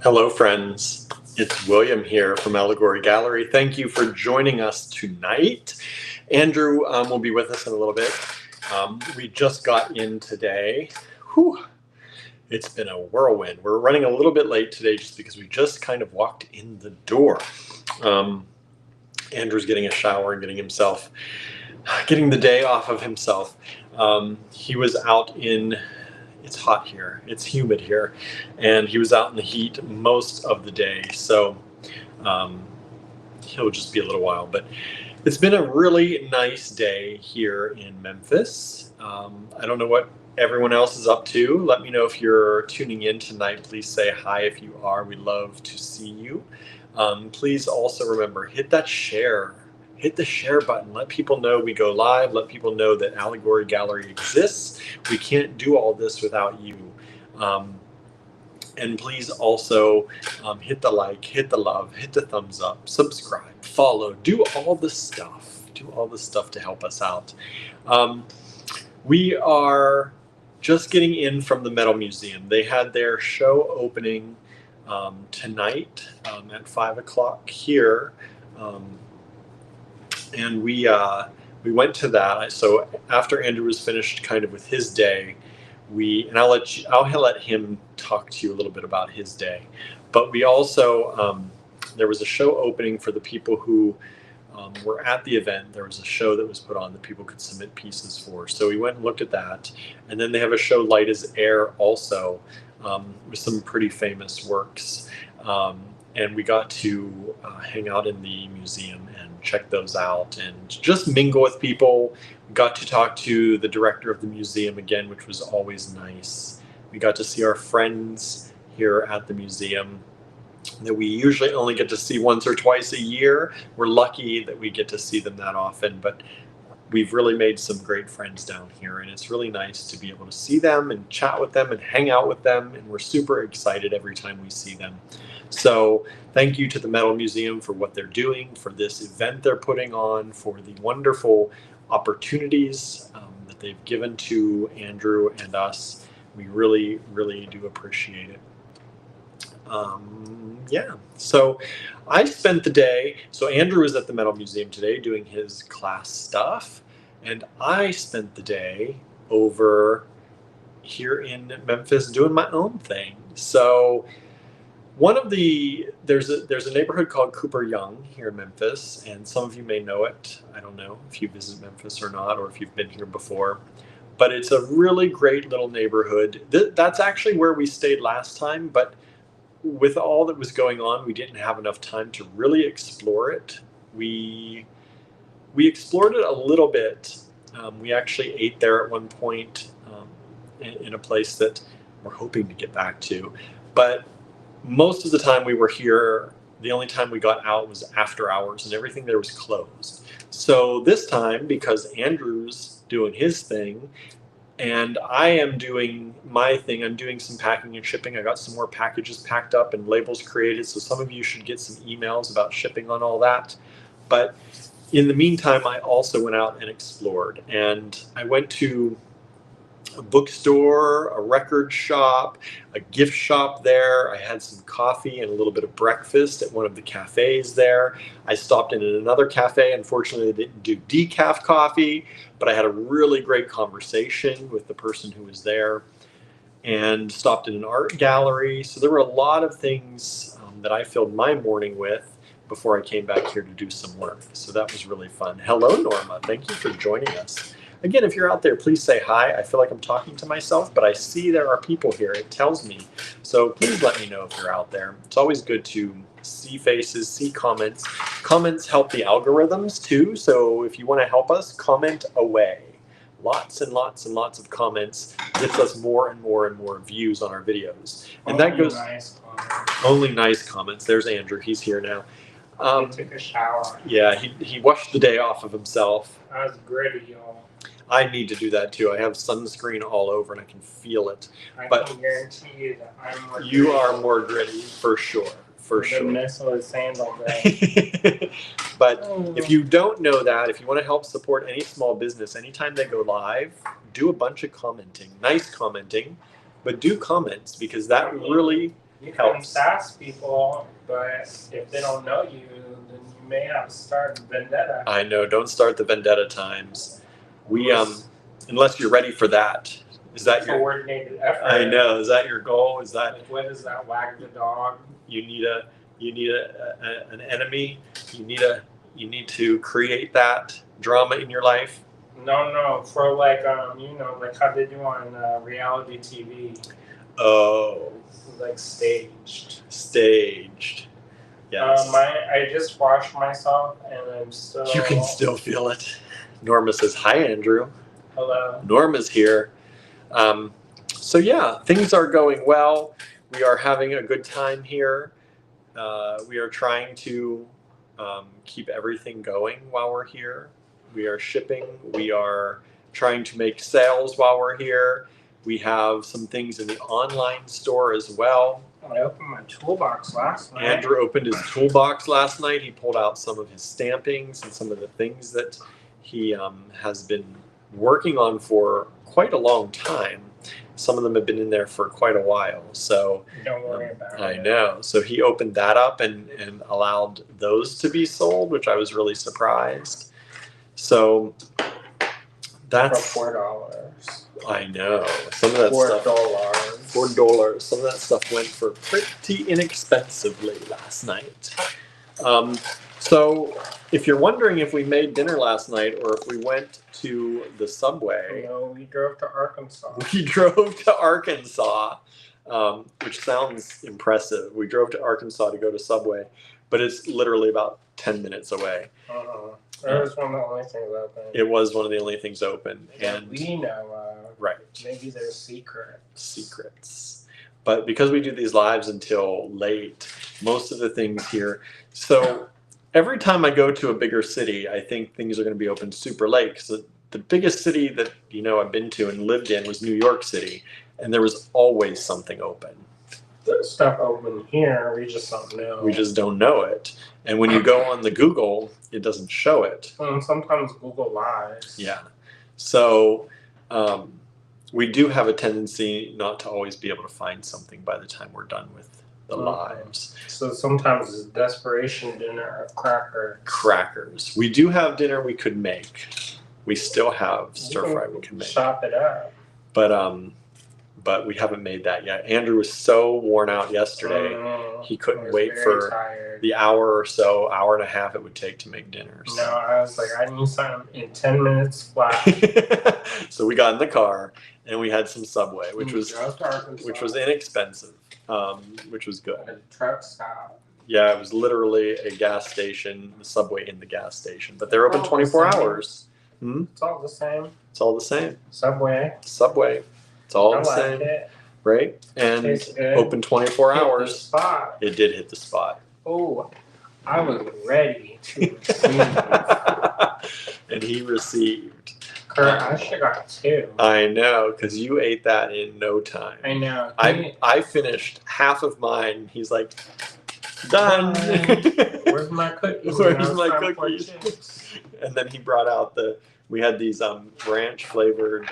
Hello, friends. It's William here from Allegory Gallery. Thank you for joining us tonight. Andrew will be with us in a little bit. We just got in today. Whew. It's been a whirlwind. We're running a little bit late today just because we just kind of walked in the door. Andrew's getting a shower and getting the day off of himself. He was out in It's hot here, it's humid here, and he was out in the heat most of the day, so he'll just be a little while. But it's been a really nice day here in Memphis. I don't know what everyone else is up to. Let me know if you're tuning in tonight. Please say hi if you are. We'd love to see you. Please also remember, hit the share button. Let people know we go live. Let people know that Allegory Gallery exists. We can't do all this without you. And please also hit the like, hit the love, hit the thumbs up, subscribe, follow, do all the stuff. Do all the stuff to help us out. We are just getting in from the Metal Museum. They had their show opening tonight at 5 o'clock here. And we went to that. So after Andrew was finished kind of with his day, I'll let him talk to you a little bit about his day. But we also, there was a show opening for the people who were at the event. There was a show that was put on that people could submit pieces for. So we went and looked at that. And then they have a show, Light as Air, also, with some pretty famous works. And we got to hang out in the museum and check those out and just mingle with people. We got to talk to the director of the museum again, which was always nice. We got to see our friends here at the museum that we usually only get to see once or twice a year. We're lucky that we get to see them that often, but we've really made some great friends down here, and it's really nice to be able to see them and chat with them and hang out with them, and we're super excited every time we see them. So thank you to the Metal Museum for what they're doing, for this event they're putting on, for the wonderful opportunities that they've given to Andrew and us. We really, really do appreciate it. Yeah, so I spent the day, so Andrew was at the Metal Museum today doing his class stuff, and I spent the day over here in Memphis doing my own thing. So there's a neighborhood called Cooper Young here in Memphis, and some of you may know it. I don't know if you visit Memphis or not, or if you've been here before, but it's a really great little neighborhood. That's actually where we stayed last time, but with all that was going on, we didn't have enough time to really explore it. We explored it a little bit. We actually ate there at one point in a place that we're hoping to get back to. But most of the time we were here, the only time we got out was after hours, and everything there was closed. So this time, because Andrew's doing his thing, and I am doing my thing, I'm doing some packing and shipping. I got some more packages packed up and labels created, so some of you should get some emails about shipping on all that. But in the meantime, I also went out and explored. And I went to a bookstore, a record shop, a gift shop there. I had some coffee and a little bit of breakfast at one of the cafes there. I stopped in at another cafe. Unfortunately, they didn't do decaf coffee, but I had a really great conversation with the person who was there, and stopped in an art gallery. So there were a lot of things that I filled my morning with before I came back here to do some work. So that was really fun. Hello, Norma. Thank you for joining us. Again, if you're out there, please say hi. I feel like I'm talking to myself, but I see there are people here. It tells me. So please let me know if you're out there. It's always good to see faces, see comments. Comments help the algorithms too. So if you want to help us, comment away. Lots and lots and lots of comments gets us more and more and more views on our videos. And that goes only nice comments. There's Andrew. He's here now. He took a shower. Yeah, he washed the day off of himself. I was gritty, y'all. I need to do that too. I have sunscreen all over and I can feel it. I But can guarantee you that I'm more you gritty. are more gritty, for sure. For The sure. missile is saying all that. But if you don't know that, if you want to help support any small business, anytime they go live, do a bunch of commenting. Nice commenting, but do comments, because that really You can helps. sass people, but if they don't know you, then you may have to start a vendetta. I know. Don't start the vendetta times. We unless you're ready for that. Is that your coordinated effort? I know. Is that your goal? Is that Like, what is that? Wag the dog. you need an enemy? You need to create that drama in your life. No, for like like how they do on reality TV. Oh, Like staged. Yes. I just washed myself and I'm still. You can still feel it. Norma says, "Hi, Andrew." Hello. Norma's here. So yeah, things are going well. We are having a good time here. We are trying to keep everything going while we're here. We are shipping. We are trying to make sales while we're here. We have some things in the online store as well. I opened my toolbox last night. Andrew opened his toolbox last night. He pulled out some of his stampings and some of the things that he has been working on for quite a long time. Some of them have been in there for quite a while. So don't worry about it. I know. So he opened that up and allowed those to be sold, which I was really surprised. So that's for $4. I know. Some of that stuff. $4. Some of that stuff went for pretty inexpensively last night. So if you're wondering if we made dinner last night or if we went to the Subway. No, we drove to Arkansas. We drove to Arkansas, which sounds impressive. We drove to Arkansas to go to Subway, but it's literally about 10 minutes away. It was one of the only things open. It was one of the only things open. And we know right. Maybe they're secrets. Secrets. But because we do these lives until late, most of the things here. So every time I go to a bigger city, I think things are going to be open super late. Because the biggest city that I've been to and lived in was New York City, and there was always something open. There's stuff open here. We just don't know. We just don't know it. And when you go on the Google, it doesn't show it. And sometimes Google lies. Yeah. So we do have a tendency not to always be able to find something by the time we're done with the lives. So sometimes it's desperation dinner of crackers. We do have dinner we could make. We still have stir fry we can make. Chop it up. But we haven't made that yet. Andrew was so worn out yesterday. He couldn't wait for the hour and a half it would take to make dinner. So. No, I was like, I need something in 10 minutes flat. So we got in the car and we had some Subway, which was inexpensive, which was good. A truck stop. Yeah, it was literally a gas station, the Subway in the gas station. But they're open 24 hours. It's all the same. It's all the same. Subway. It's all the same. Right? And open 24 hours. It did hit the spot. Oh, I was ready to receive. And he received. Kurt, I should have got 2. I know, because you ate that in no time. I know. I finished half of mine. He's like, done. Where's my cookies? Where's my cookies? And then he brought out we had these ranch flavored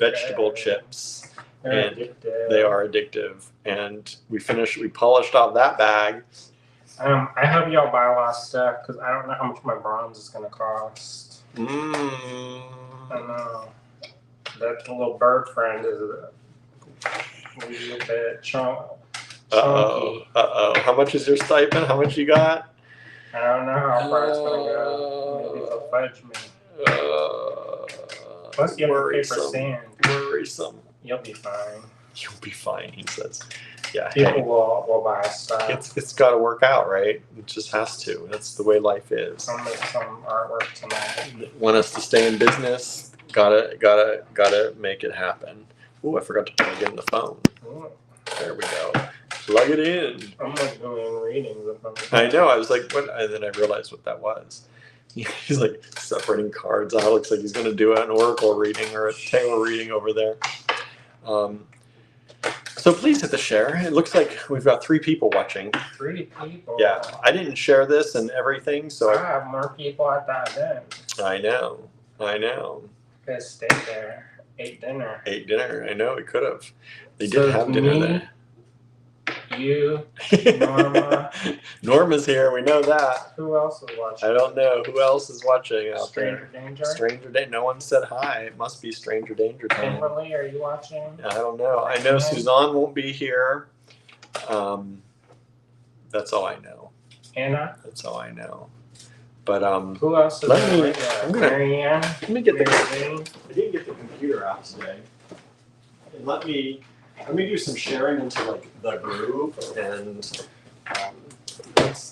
vegetable chips. And they are addictive. And we polished off that bag. I hope y'all buy a lot of stuff because I don't know how much my bronze is going to cost. I know. That little bird friend is a little bit chunky. How much is your stipend? How much you got? I don't know how far it's going to go. Maybe they'll fudge me. Plus, you have to pay for sand. Worrisome. You'll be fine. You'll be fine, he says. Yeah. People will buy stuff. It's got to work out, right? It just has to. That's the way life is. I'll make some artwork tonight. Want us to stay in business? Gotta make it happen. Oh, I forgot to plug in the phone. There we go. Plug it in. I'm like doing readings of them. I know. I was like, what? And then I realized what that was. He's like separating cards out. Looks like he's going to do an oracle reading or a tarot reading over there. So please hit the share. It looks like we've got 3 people watching. 3 people? Yeah. I didn't share this and everything, so I have more people at that event. I know. Could have stayed there. Ate dinner. I know. We could have. They did have dinner there. You, Norma. Norma's here. We know that. Who else is watching? I don't know who else is watching out Stranger there. Danger? Stranger Danger. No one said hi. It must be Stranger Danger time. Kimberly, are you watching? I don't know. I know Suzanne won't be here. That's all I know. Anna? That's all I know. But who else is let me. there? I'm gonna. Marianne? Let me get the. Mary I didn't get the computer out today. And let me do some sharing into like the group and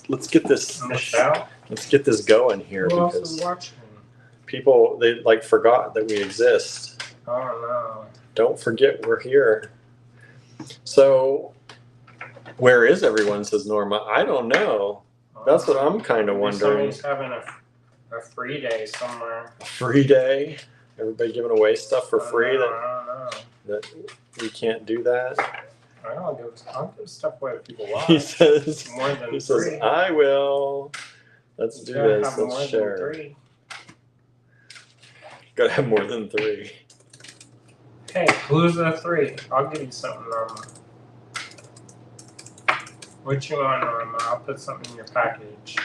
let's get this. Michelle? Let's get this going here Who else because is watching? people they like forgot that we exist. Oh no. Don't forget we're here. So where is everyone? Says Norma. I don't know. That's what I'm kind of wondering. Somebody's having a free day somewhere. A free day. Everybody giving away stuff for free. I don't know. That we can't do that. I'll give stuff away to people watch. He says. More than He three. says I will. Let's do Gotta this. have more Let's than share. 3. Gotta have more than 3. Hey, who's the 3? I'll give you something, Norma. What you want, Norma? I'll put something in your package.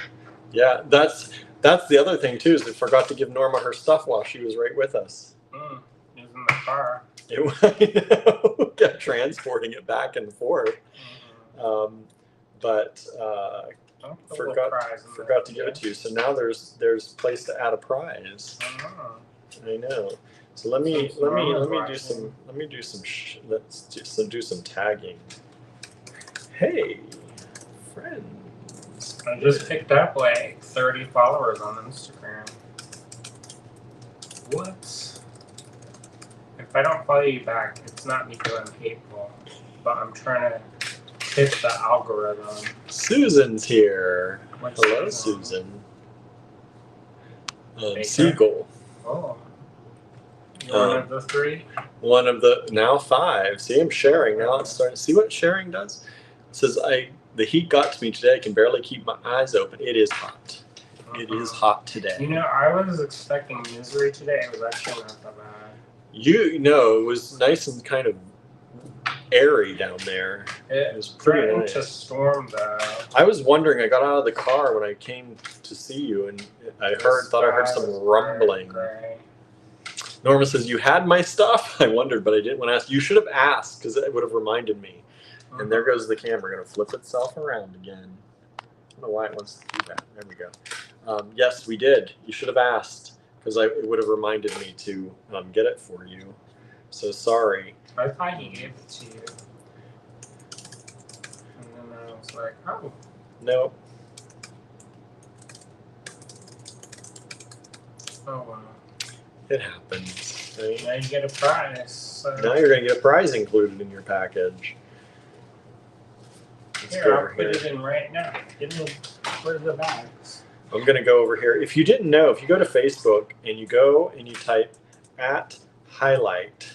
Yeah, that's the other thing too. Is they forgot to give Norma her stuff while she was right with us. It was in the car. Kept transporting it back and forth. But forgot to give it to you. So now there's place to add a prize. I know. So let me do some tagging. Hey, friends. I just picked up like 30 followers on Instagram. What? If I don't follow you back, it's not because I'm hateful, but I'm trying to hit the algorithm. Susan's here. What's Hello, Susan? Seagull. Oh. One of the 3? One of the now 5. See, I'm sharing now. It's starting. See what sharing does? It says the heat got to me today. I can barely keep my eyes open. It is hot. It is hot today. You know, I was expecting misery today. It was actually not that bad. You know, it was nice and kind of airy down there. It was pretty nice. To storm though. I was wondering. I got out of the car when I came to see you, and I thought I heard some rumbling. Gray. Norma says, you had my stuff? I wondered, but I didn't want to ask. You should have asked, because it would have reminded me. And there goes the camera. Going to flip itself around again. I don't know why it wants to do that. There we go. Yes, we did. You should have asked, because it would have reminded me to get it for you. So sorry. I thought he gave it to you. And then I was like, oh. Nope. Oh, wow. It happens. Right? Now you get a prize. So. Now you're going to get a prize included in your package. Here, I'll put it in right now. Where's the bags? I'm going to go over here. If you didn't know, if you go to Facebook and you go and you type @highlight,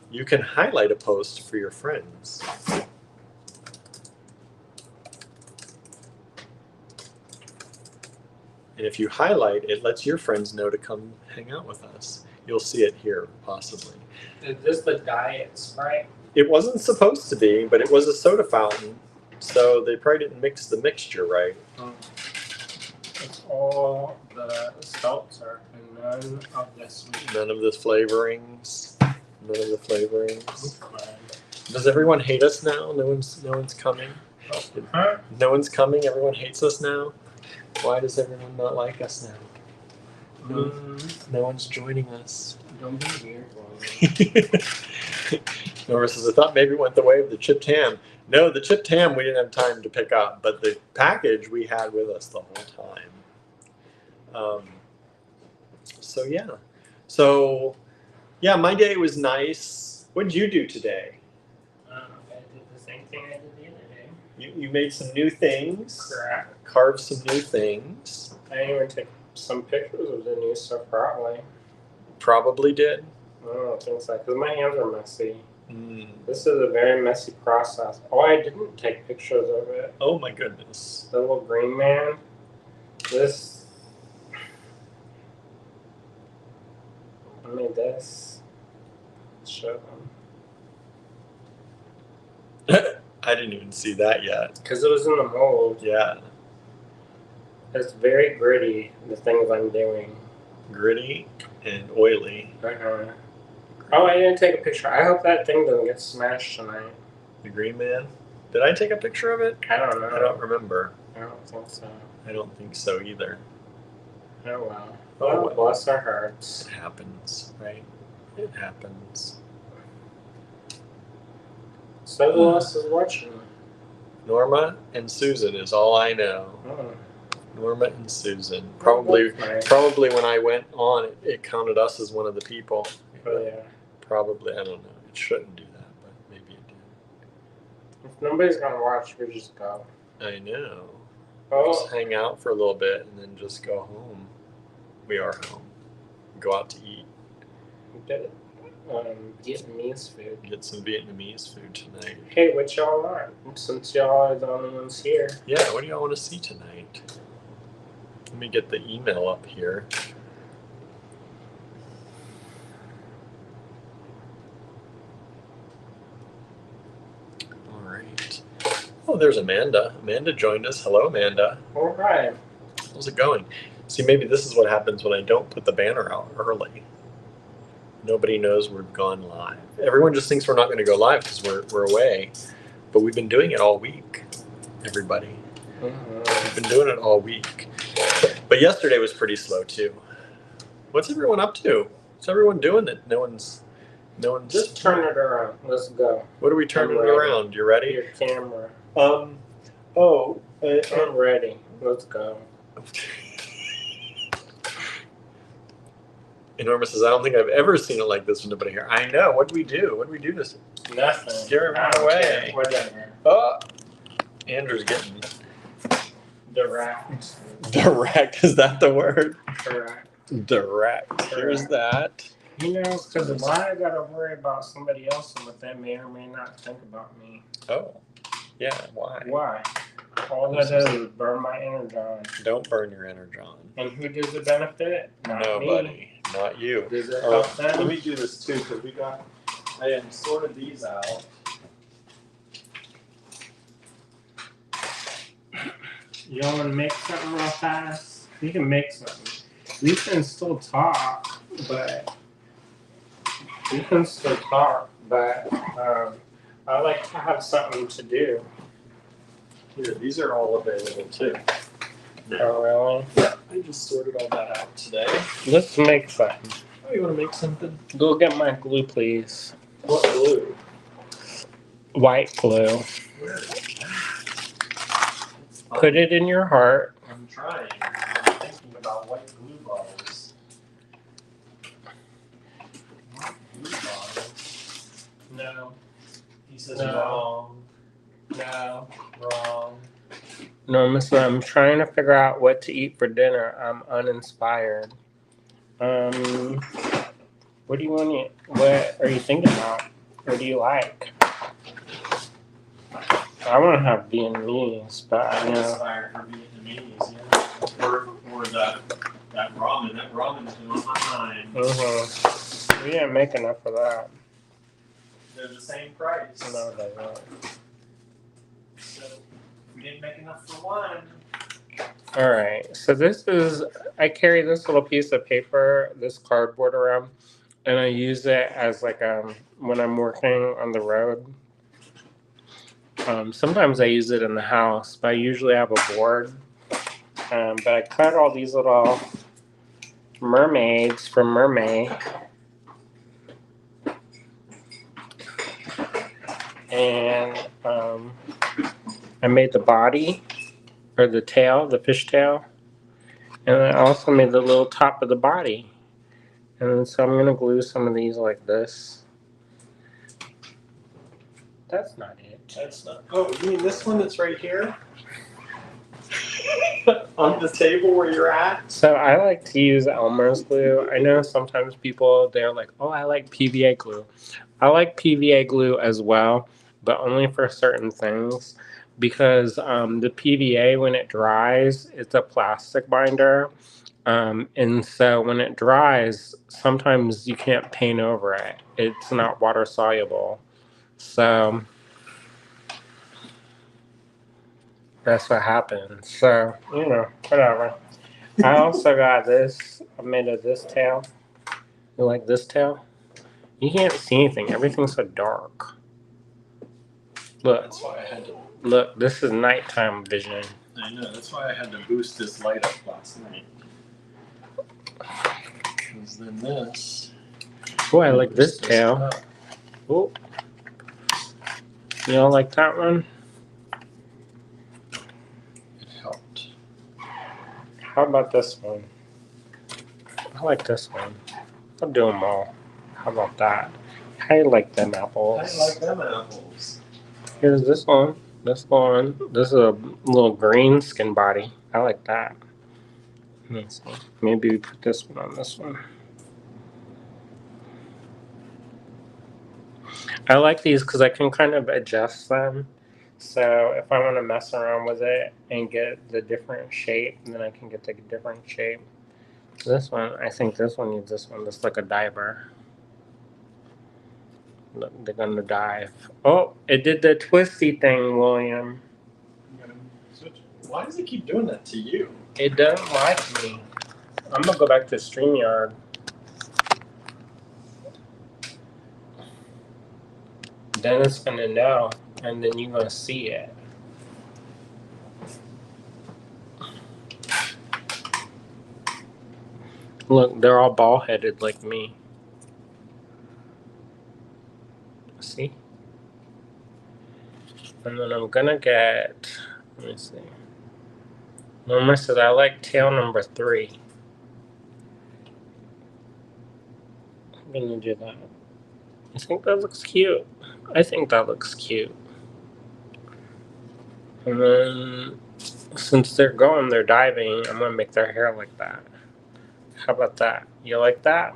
you can highlight a post for your friends. And if you highlight, it lets your friends know to come hang out with us. You'll see it here, possibly. Is this the Diet Sprite? It wasn't supposed to be, but it was a soda fountain. So they probably didn't mix the mixture right. It's all the seltzer and none of the sweet. None of the flavorings. None of the flavorings. Does everyone hate us now? No one's coming. Huh? No one's coming. Everyone hates us now. Why does everyone not like us now? No one's joining us. Don't be weird. Nora says, I thought maybe it went the way of the chipped ham. No, the chipped ham we didn't have time to pick up, but the package we had with us the whole time. So yeah, my day was nice. What did you do today? I did the same thing I did the other day. You made some new things. Correct. Carved some new things. I even took some pictures of the new stuff, probably. Probably did. I don't think so, because my hands are messy. Mm. This is a very messy process. Oh, I didn't take pictures of it. Oh my goodness. The little green man. This. I made this. Show them. I didn't even see that yet. Because it was in the mold. Yeah. It's very gritty, the things I'm doing. Gritty and oily. Oh, I didn't take a picture. I hope that thing doesn't get smashed tonight. The Green Man? Did I take a picture of it? I don't know. I don't remember. I don't think so. I don't think so either. Oh, well. Oh, Well, bless our hearts. It happens, right? It happens. So who else is watching? Norma and Susan is all I know. Oh. Norma and Susan. Probably when I went on, it counted us as one of the people. Oh, yeah. Probably, I don't know. It shouldn't do that, but maybe it did. If nobody's going to watch, we just go. I know. Oh. Just hang out for a little bit and then just go home. We are home. Go out to eat. Get Vietnamese food. Get some Vietnamese food tonight. Hey, what y'all want? Since y'all are the only ones here. Yeah, what do y'all want to see tonight? Let me get the email up here. All right. Oh, there's Amanda. Amanda joined us. Hello, Amanda. All right. How's it going? See, maybe this is what happens when I don't put the banner out early. Nobody knows we've gone live. Everyone just thinks we're not going to go live because we're away. But we've been doing it all week, everybody. We've been doing it all week. But yesterday was pretty slow too. What's everyone up to? What's everyone doing that no one's Just turn it around. Let's go. What are we turning it around? You ready? Your camera. I'm ready. Let's go. Enormous says, I don't think I've ever seen it like this with nobody here. I know. What do we do? What do we do to nothing? Scare everyone away. Whatever. Oh, Andrew's getting direct. Direct, is that the word? Direct. Here's that. You know, because why I gotta worry about somebody else and what they may or may not think about me. Oh, yeah. Why? Why? All that does is burn my energon. Don't burn your energon. And who does it benefit? Not Nobody. Me. Not you. Does it help them? Let me do this too, because I had sorted these out. You don't want to make something real fast? You can make something. We can still talk, but I like to have something to do. Here, these are all available too. Oh, really? Yeah, I just sorted all that out today. Let's make something. Oh, you want to make something? Go get my glue, please. What glue? White glue. Where is that? Put it in your heart. I'm trying. I'm thinking about white glue bottles. White glue bottles? No. He says No. wrong. No. Wrong. No, Mister, I'm trying to figure out what to eat for dinner. I'm uninspired. What do you want to eat? What are you thinking about? What do you like? I want to have Vietnamese, but I know. Inspired for Vietnamese, yeah. Or that ramen. That ramen's been on my mind. We didn't make enough for that. They're the same price. No, they weren't. So we didn't make enough for one. All right. So I carry this little piece of paper, this cardboard around, and I use it as like when I'm working on the road. Sometimes I use it in the house, but I usually have a board. But I cut all these little mermaids from Mermaid. And I made the body, or the tail, the fish tail. And I also made the little top of the body. And so I'm going to glue some of these like this. That's not it. That's not. Oh, you mean this one that's right here? On the table where you're at? So I like to use Elmer's glue. I know sometimes people, they're like, oh, I like PVA glue. I like PVA glue as well, but only for certain things. Because the PVA, when it dries, it's a plastic binder. And so when it dries, sometimes you can't paint over it. It's not water soluble. So That's what happens. So, whatever. I also got this. I made of this tail. You like this tail? You can't see anything. Everything's so dark. Look. That's why I had to. Look, this is nighttime vision. I know. That's why I had to boost this light up last night. Because then this. Oh, I like this tail. Oh. You don't like that one? It helped. How about this one? I like this one. I'll do them all. How about that? I like them apples. I like them apples. Here's this one. This one. This is a little green skin body. I like that. Let's see. Maybe we put this one on this one. I like these because I can kind of adjust them. So if I want to mess around with it and get the different shape, then I can get the different shape. This one, I think this one needs this one. This like a diver. Look, they're gonna dive. Oh, it did the twisty thing, William. Why does it keep doing that to you? It doesn't like me. I'm gonna go back to StreamYard. Then it's gonna know, and then you're gonna see it. Look, they're all ball headed like me. See? And then I'm gonna get, let me see. Mama said I like tail number 3. I'm gonna do that. I think that looks cute. I think that looks cute. And then, since they're going, they're diving, I'm gonna make their hair like that. How about that? You like that?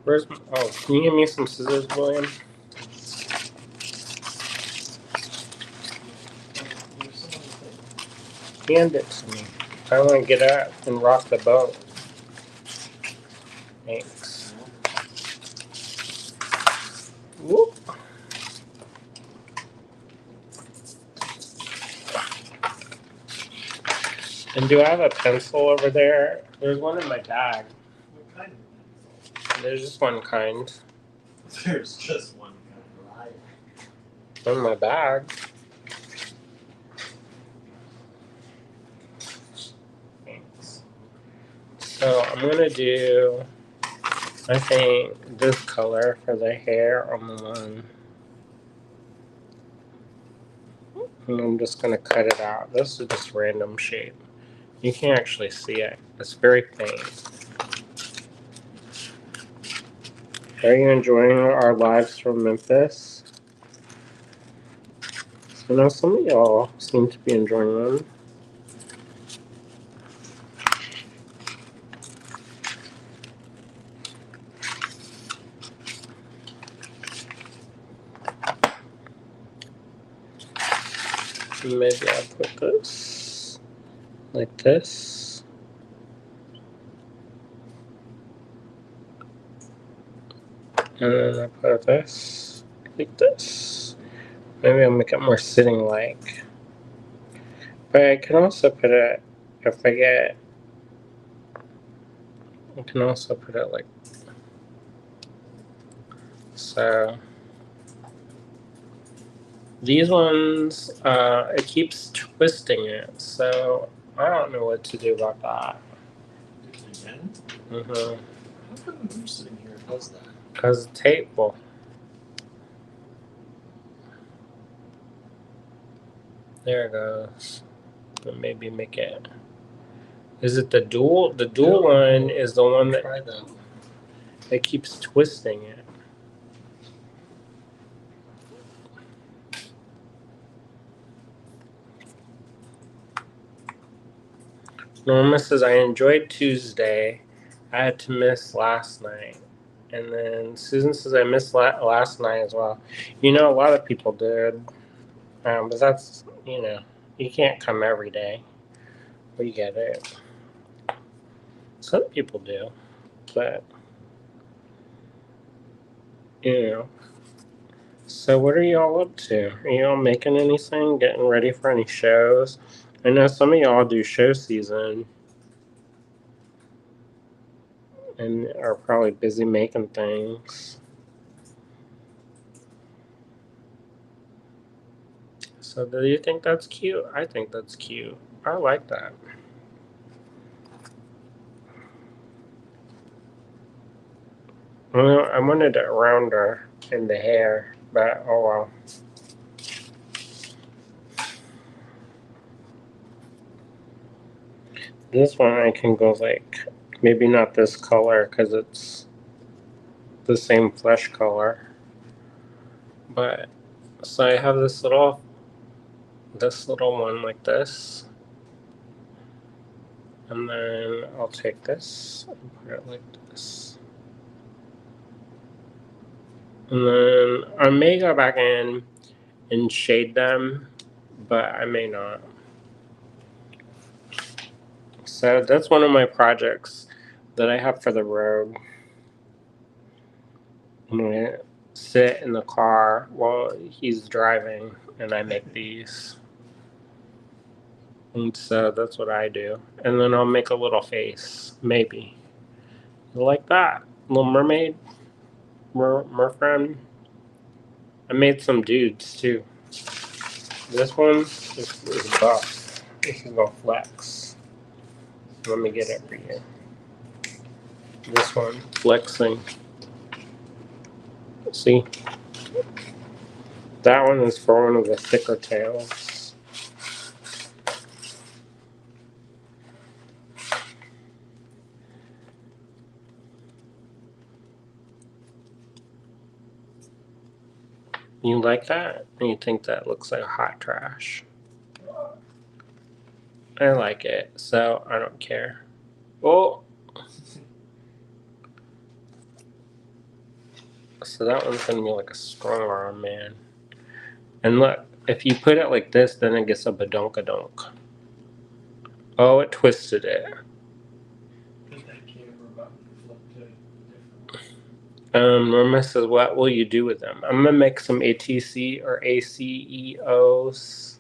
Where's my, oh, can you give me some scissors, William? Hand it to me. I want to get up and rock the boat. Thanks. Whoop. And do I have a pencil over there? There's one in my bag. What kind of pencil? There's just one kind. There's just one kind, right? In my bag. Thanks. So I'm gonna do, I think, this color for the hair on the one. And I'm just gonna cut it out. This is just random shape. You can't actually see it. It's very faint. Are you enjoying our lives from Memphis? You know, some of y'all seem to be enjoying them. Maybe I'll put this like this. And then I put this like this. Maybe I'll make it more sitting like. But I can also put it, if I get, I can also put it like so. These ones, it keeps twisting it, so I don't know what to do about that. Again? Mm-hmm. How come you're sitting here and does that? Because tape will. There it goes. But maybe make it. Is it the dual? The dual one is the one that. Try that. It keeps twisting it. Norma says, I enjoyed Tuesday. I had to miss last night. And then Susan says, I missed last night as well. You know, a lot of people did. But that's, you can't come every day. We get it. Some people do. But, So what are y'all up to? Are y'all making anything? Getting ready for any shows? I know some of y'all do show season and are probably busy making things. So do you think that's cute? I think that's cute. I like that. Well, I wanted it rounder in the hair, but oh well. This one I can go like, maybe not this color because it's the same flesh color. But, so I have this little one like this. And then I'll take this and put it like this. And then I may go back in and shade them, but I may not. So that's one of my projects that I have for the road. I'm gonna sit in the car while he's driving and I make these. And so that's what I do. And then I'll make a little face, maybe. Like that. Little mermaid. Merfriend. I made some dudes too. This one is buff. This is gonna flex. Let me get it for you. This one, flexing. See? That one is for one of the thicker tails. You like that? And you think that looks like hot trash? I like it, so I don't care. Oh! So that one's gonna be like a strong arm man. And look, if you put it like this, then it gets a badonkadonk. Oh, it twisted it. Norma says, what will you do with them? I'm gonna make some ATC or ACEOs.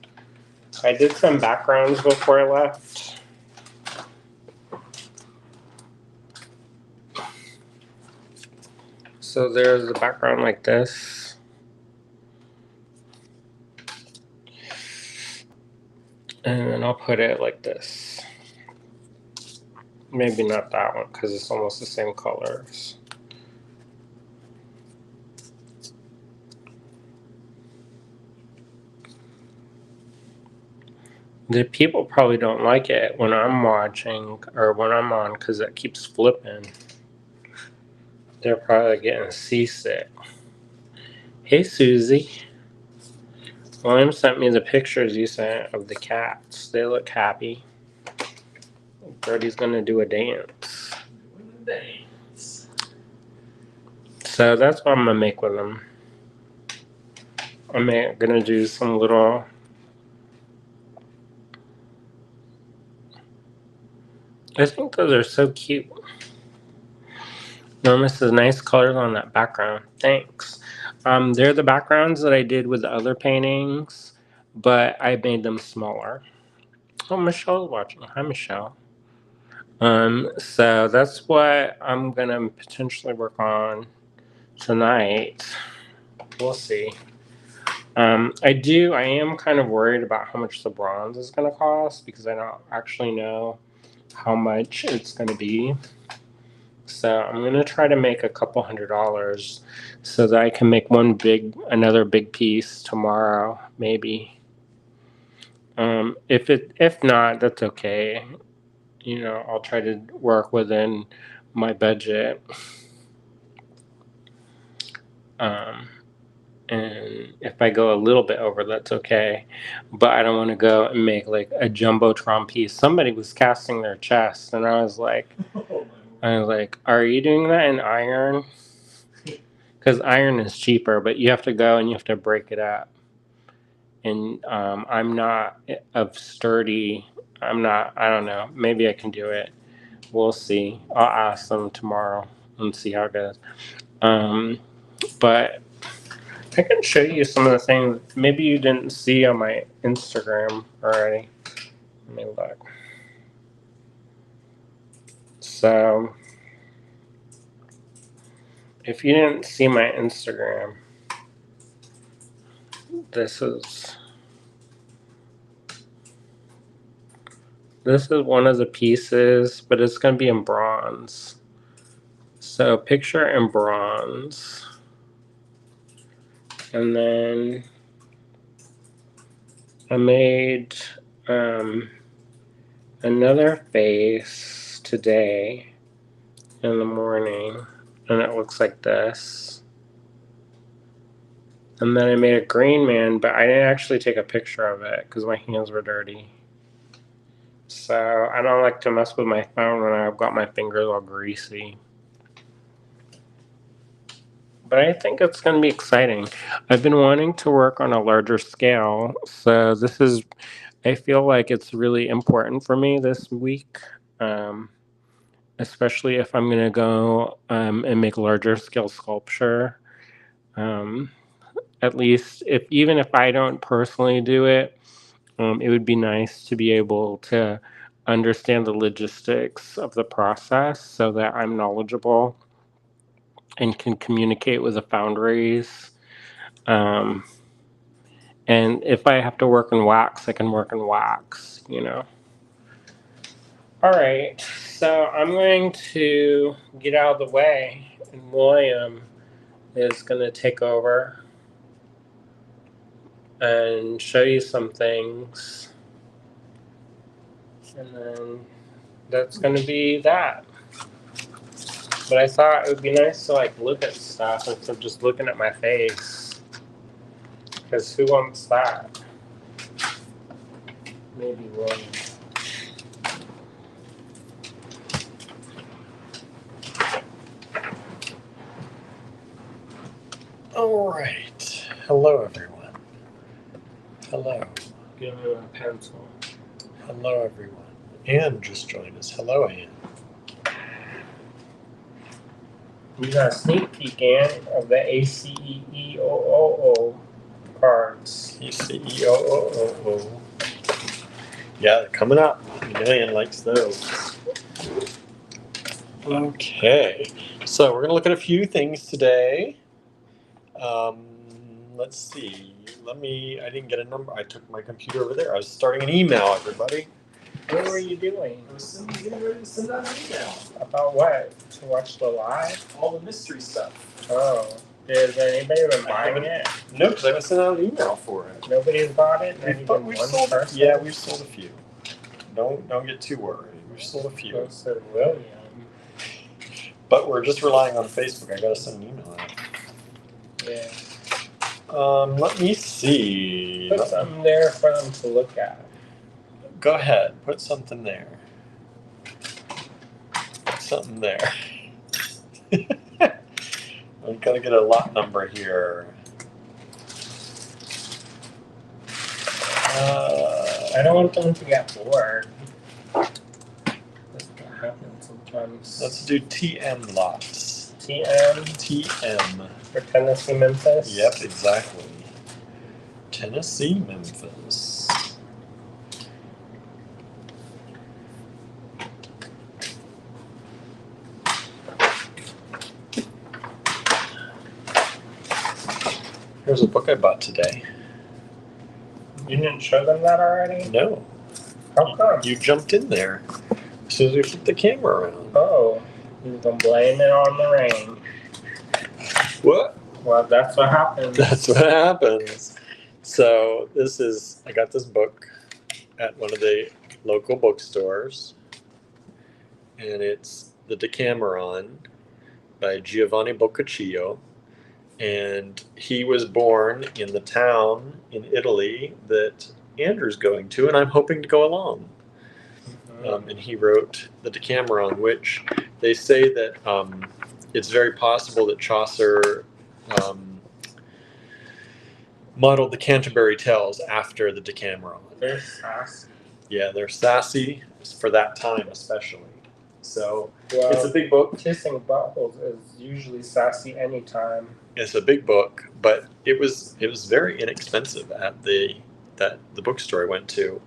I did some backgrounds before I left. So there's a background like this. And then I'll put it like this. Maybe not that one because it's almost the same colors. The people probably don't like it when I'm watching or when I'm on because it keeps flipping. They're probably getting seasick. Hey, Susie. William sent me the pictures you sent of the cats. They look happy. Birdie's gonna do a dance. So that's what I'm gonna make with them. I'm gonna do some little. I think those are so cute. Norma says nice colors on that background. Thanks. They're the backgrounds that I did with the other paintings, but I made them smaller. Oh, Michelle's watching. Hi, Michelle. So that's what I'm gonna potentially work on tonight. We'll see. I am kind of worried about how much the bronze is gonna cost because I don't actually know how much it's gonna be. So I'm gonna try to make a couple $100 so that I can make another big piece tomorrow, maybe. If not, that's okay. You know, I'll try to work within my budget. And if I go a little bit over, that's okay. But I don't want to go and make like a jumbotron piece. Somebody was casting their chest, and I was like, are you doing that in iron? Because iron is cheaper, but you have to go and you have to break it up. And I'm not of sturdy. I don't know. Maybe I can do it. We'll see. I'll ask them tomorrow and see how it goes. But I can show you some of the things maybe you didn't see on my Instagram already. Let me look. So, if you didn't see my Instagram, this is one of the pieces, but it's going to be in bronze. So, picture in bronze. And then I made another face today in the morning, and it looks like this. And then I made a green man, but I didn't actually take a picture of it because my hands were dirty. So I don't like to mess with my phone when I've got my fingers all greasy. But I think it's going to be exciting. I've been wanting to work on a larger scale, so I feel like it's really important for me this week, especially if I'm going to go and make larger scale sculpture. At least even if I don't personally do it, it would be nice to be able to understand the logistics of the process so that I'm knowledgeable and can communicate with the foundries. Um, and if I have to work in wax, I can work in wax, you know. All right, so I'm going to get out of the way, and William is going to take over and show you some things. And then that's going to be that. But I thought it would be nice to like look at stuff instead of just looking at my face. Because who wants that? Maybe William. All right. Hello, everyone. Hello. Give me a pencil. Hello, everyone. Anne just joined us. Hello, Anne. We got a sneak peek in of the ACEEOOO cards. ACEOOO. Yeah, they're coming up. You know, Anne likes those. Okay. So we're going to look at a few things today. Let's see. I didn't get a number. I took my computer over there. I was starting an email, everybody. What were you doing? I was getting ready to send out an email. About what? To watch the live? All the mystery stuff. Oh. Is anybody been buying it? No, because I haven't sent out an email for it. Nobody's bought it? Not even We've one sold person? Yeah, we've sold a few. Don't get too worried. We've sold a few. Close to William. But we're just relying on Facebook. I gotta send an email out. Yeah. Let me see. Put something there for them to look at. Go ahead. Put something there. Put something there. I've got to get a lot number here. I don't want them to get bored. That's what happens sometimes. Let's do TM lots. TM for Tennessee, Memphis? Yep, exactly. Tennessee, Memphis. Here's a book I bought today. You didn't show them that already? No. How come? You jumped in there as soon as we flipped the camera around. Oh, you can blame it on the rain. What? Well, that's what happens. That's what happens. So I got this book at one of the local bookstores, and it's The Decameron by Giovanni Boccaccio. And he was born in the town in Italy that Andrew's going to, and I'm hoping to go along. And he wrote the Decameron, which they say that it's very possible that Chaucer modeled the Canterbury Tales after the Decameron. They're sassy. Yeah, they're sassy for that time especially. So Well, it's a big book. Kissing Buttholes is usually sassy anytime. It's a big book, but it was very inexpensive at the bookstore I went to,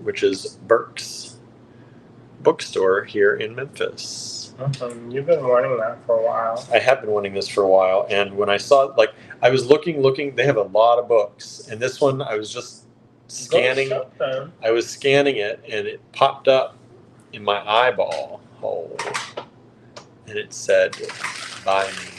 which is Burke's bookstore here in Memphis. You've been wanting that for a while. I have been wanting this for a while, and when I saw it, like I was looking, they have a lot of books, and this one I was just scanning. I was scanning it, and it popped up in my eyeball hole, and it said, "Buy me."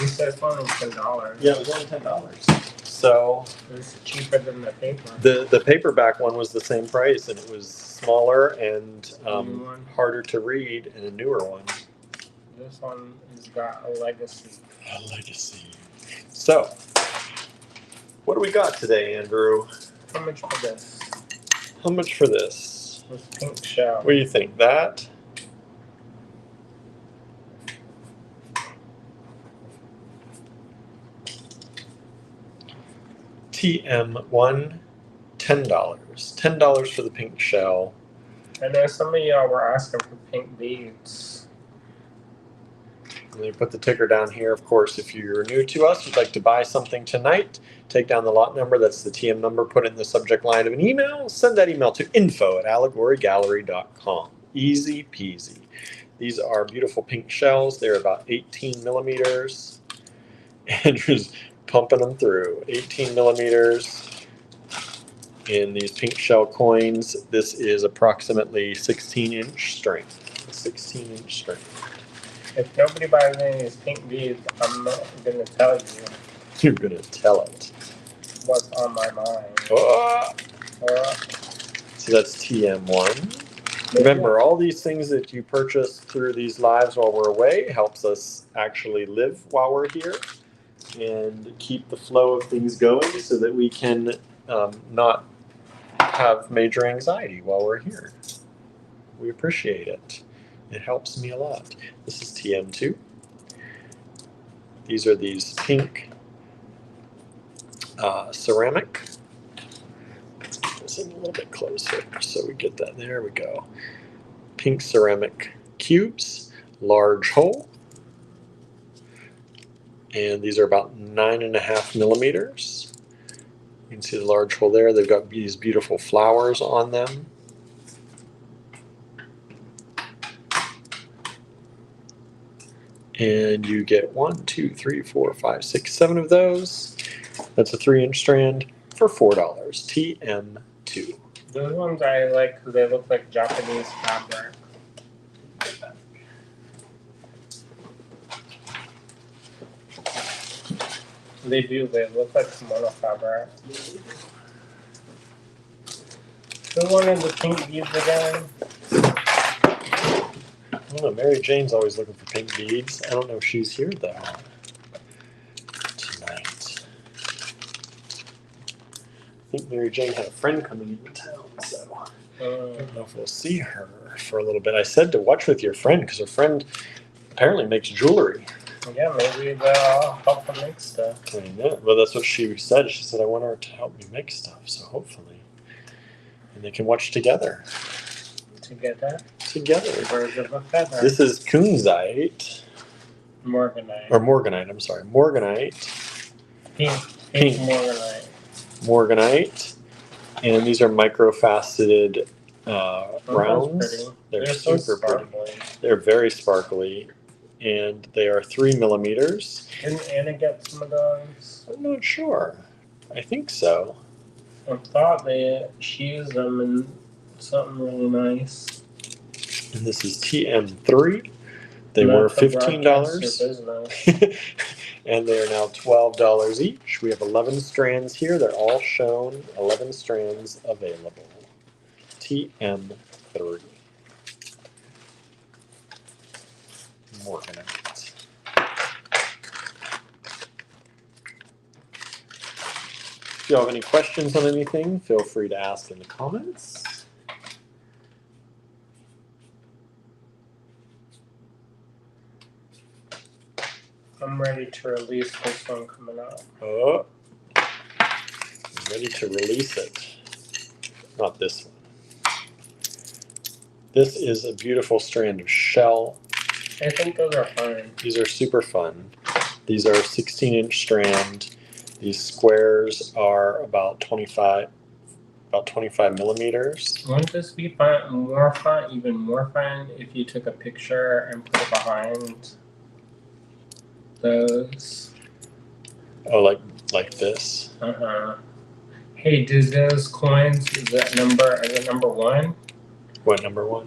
You said it's only $10. Yeah, it was only $10. So it's cheaper than the paper. The paperback one was the same price, and it was smaller and harder to read, and a newer one. This one has got a legacy. A legacy. So, what do we got today, Andrew? How much for this? How much for this? This pink shell. What do you think? That? TM1, $10. $10 for the pink shell. I know some of y'all were asking for pink beads. And they put the ticker down here. Of course, if you're new to us, you'd like to buy something tonight, take down the lot number. That's the TM number. Put it in the subject line of an email. Send that email to info@allegorygallery.com. Easy peasy. These are beautiful pink shells. They're about 18 millimeters. Andrew's pumping them through. 18 millimeters in these pink shell coins. This is approximately 16-inch strength. 16-inch strength. If nobody buys any of these pink beads, I'm not going to tell you. You're going to tell it. What's on my mind. So that's TM1. Remember, all these things that you purchase through these lives while we're away helps us actually live while we're here and keep the flow of things going so that we can not have major anxiety while we're here. We appreciate it. It helps me a lot. This is TM2. These are these pink ceramic. Let's get this in a little bit closer so we get that. There we go. Pink ceramic cubes, large hole. And these are about 9.5 millimeters. You can see the large hole there. They've got these beautiful flowers on them. And you get 1, 2, 3, 4, 5, 6, 7 of those. That's a 3-inch strand for $4. TM2. Those ones I like because they look like Japanese fabric. They do. They look like kimono fabric. Who wanted the pink beads again? I don't know. Mary Jane's always looking for pink beads. I don't know if she's here though tonight. I think Mary Jane had a friend coming into town, so I don't know if we'll see her for a little bit. I said to watch with your friend because her friend apparently makes jewelry. Yeah, maybe they'll help her make stuff. I know. Well, that's what she said. She said, I want her to help me make stuff, so hopefully. And they can watch together. Together? Together. Birds of a feather. This is kunzite. Morganite. Or morganite, I'm sorry. Morganite. Pink morganite. Morganite. And these are microfaceted rounds. They're super so pretty. They're very sparkly. And they are 3 millimeters. Didn't Anna get some of those? I'm not sure. I think so. I thought she used them in something really nice. And this is TM3. They were $15. And they are now $12 each. We have 11 strands here. They're all shown. 11 strands available. TM3. Morganite. If you have any questions on anything, feel free to ask in the comments. I'm ready to release this one coming up. Oh, I'm ready to release it. Not this one. This is a beautiful strand of shell. I think those are fun. These are super fun. These are 16-inch strand. These squares are about 25 millimeters. Wouldn't this be fun, more fun, even more fun if you took a picture and put it behind those? Oh, like this. Hey, do those coins, is it number one? What number one?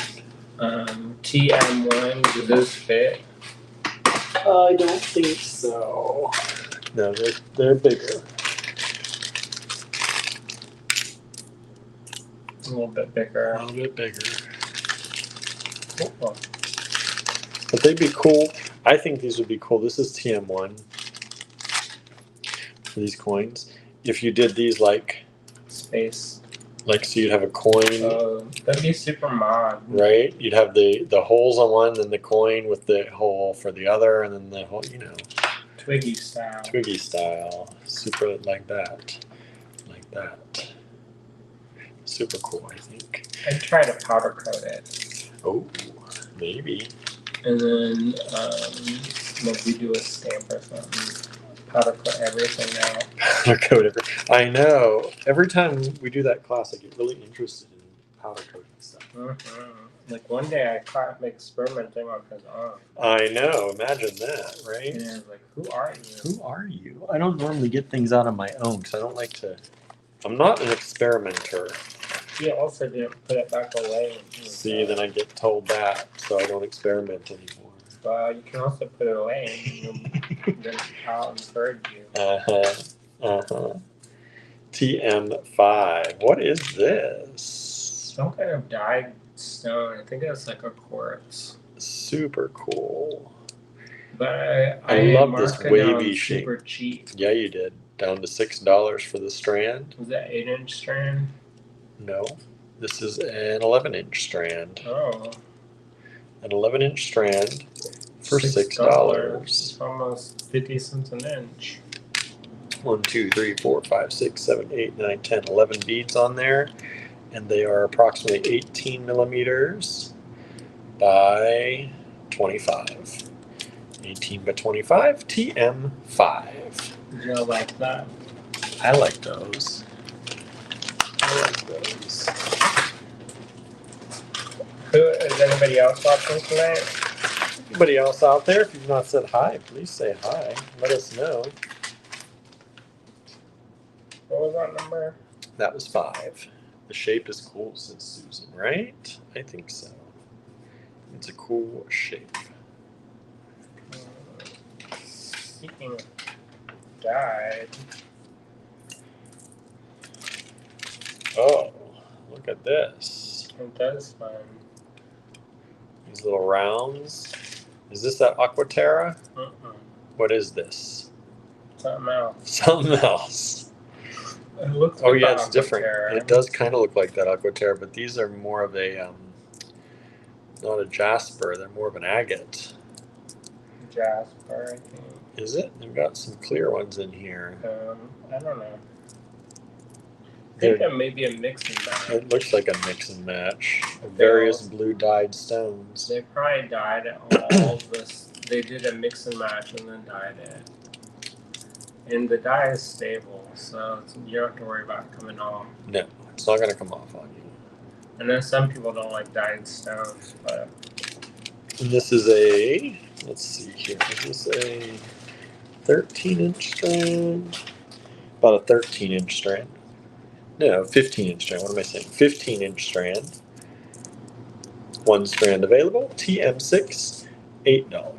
TM1, do those fit? I don't think so. No, they're bigger. A little bit bigger. A little bit bigger. Oh. But they'd be cool. I think these would be cool. This is TM1 for these coins. If you did these like Space. Like, so you'd have a coin. That'd be super mod. Right? You'd have the holes on one, then the coin with the hole for the other, and then the whole, Twiggy style. Twiggy style. Super like that. Like that. Super cool, I think. I'd try to powder coat it. Oh, maybe. And then maybe do a stamp or something. Powder coat everything now. Powder coat everything. I know. Every time we do that class, I get really interested in powder coating stuff. Like one day I caught him experimenting on his arm. I know. Imagine that, right? And I was like, who are you? Who are you? I don't normally get things out on my own because I don't like to. I'm not an experimenter. He also didn't put it back away. See, then I get told that, so I don't experiment anymore. But you can also put it away and then I'll encourage you. TM5. What is this? Some kind of dyed stone. I think it's like a quartz. Super cool. But I love this wavy shape. Super cheap. Yeah, you did. Down to $6 for the strand. Was that 8-inch strand? No, this is an 11-inch strand. Oh. An 11-inch strand for $6. It's almost 50 cents an inch. 1, 2, 3, 4, 5, 6, 7, 8, 9, 10, 11 beads on there. And they are approximately 18 millimeters by 25. 18 by 25, TM5. Did you like that? I like those. I like those. Is anybody else watching tonight? Anybody else out there? If you've not said hi, please say hi. Let us know. What was that number? That was 5. The shape is cool, says Susan, right? I think so. It's a cool shape. Speaking of dyed. Oh, look at this. It does fun. These little rounds. Is this that Aquaterra? What is this? Something else. Something else. It looks Oh like yeah, the it's different. Aquaterra. It does kind of look like that Aquaterra, but these are more of a, not a jasper. They're more of an agate. Jasper, I think. Is it? They've got some clear ones in here. I don't know. I think that may be a mix and match. It looks like a mix and match of various blue dyed stones. They probably dyed it all this. They did a mix and match and then dyed it. And the dye is stable, so you don't have to worry about it coming off. No, it's not going to come off on you. And then some people don't like dyed stones, but. And this is a, let's see here, is this a 13-inch strand? About a 13-inch strand. No, 15-inch strand. What am I saying? 15-inch strand. One strand available. TM6, $8.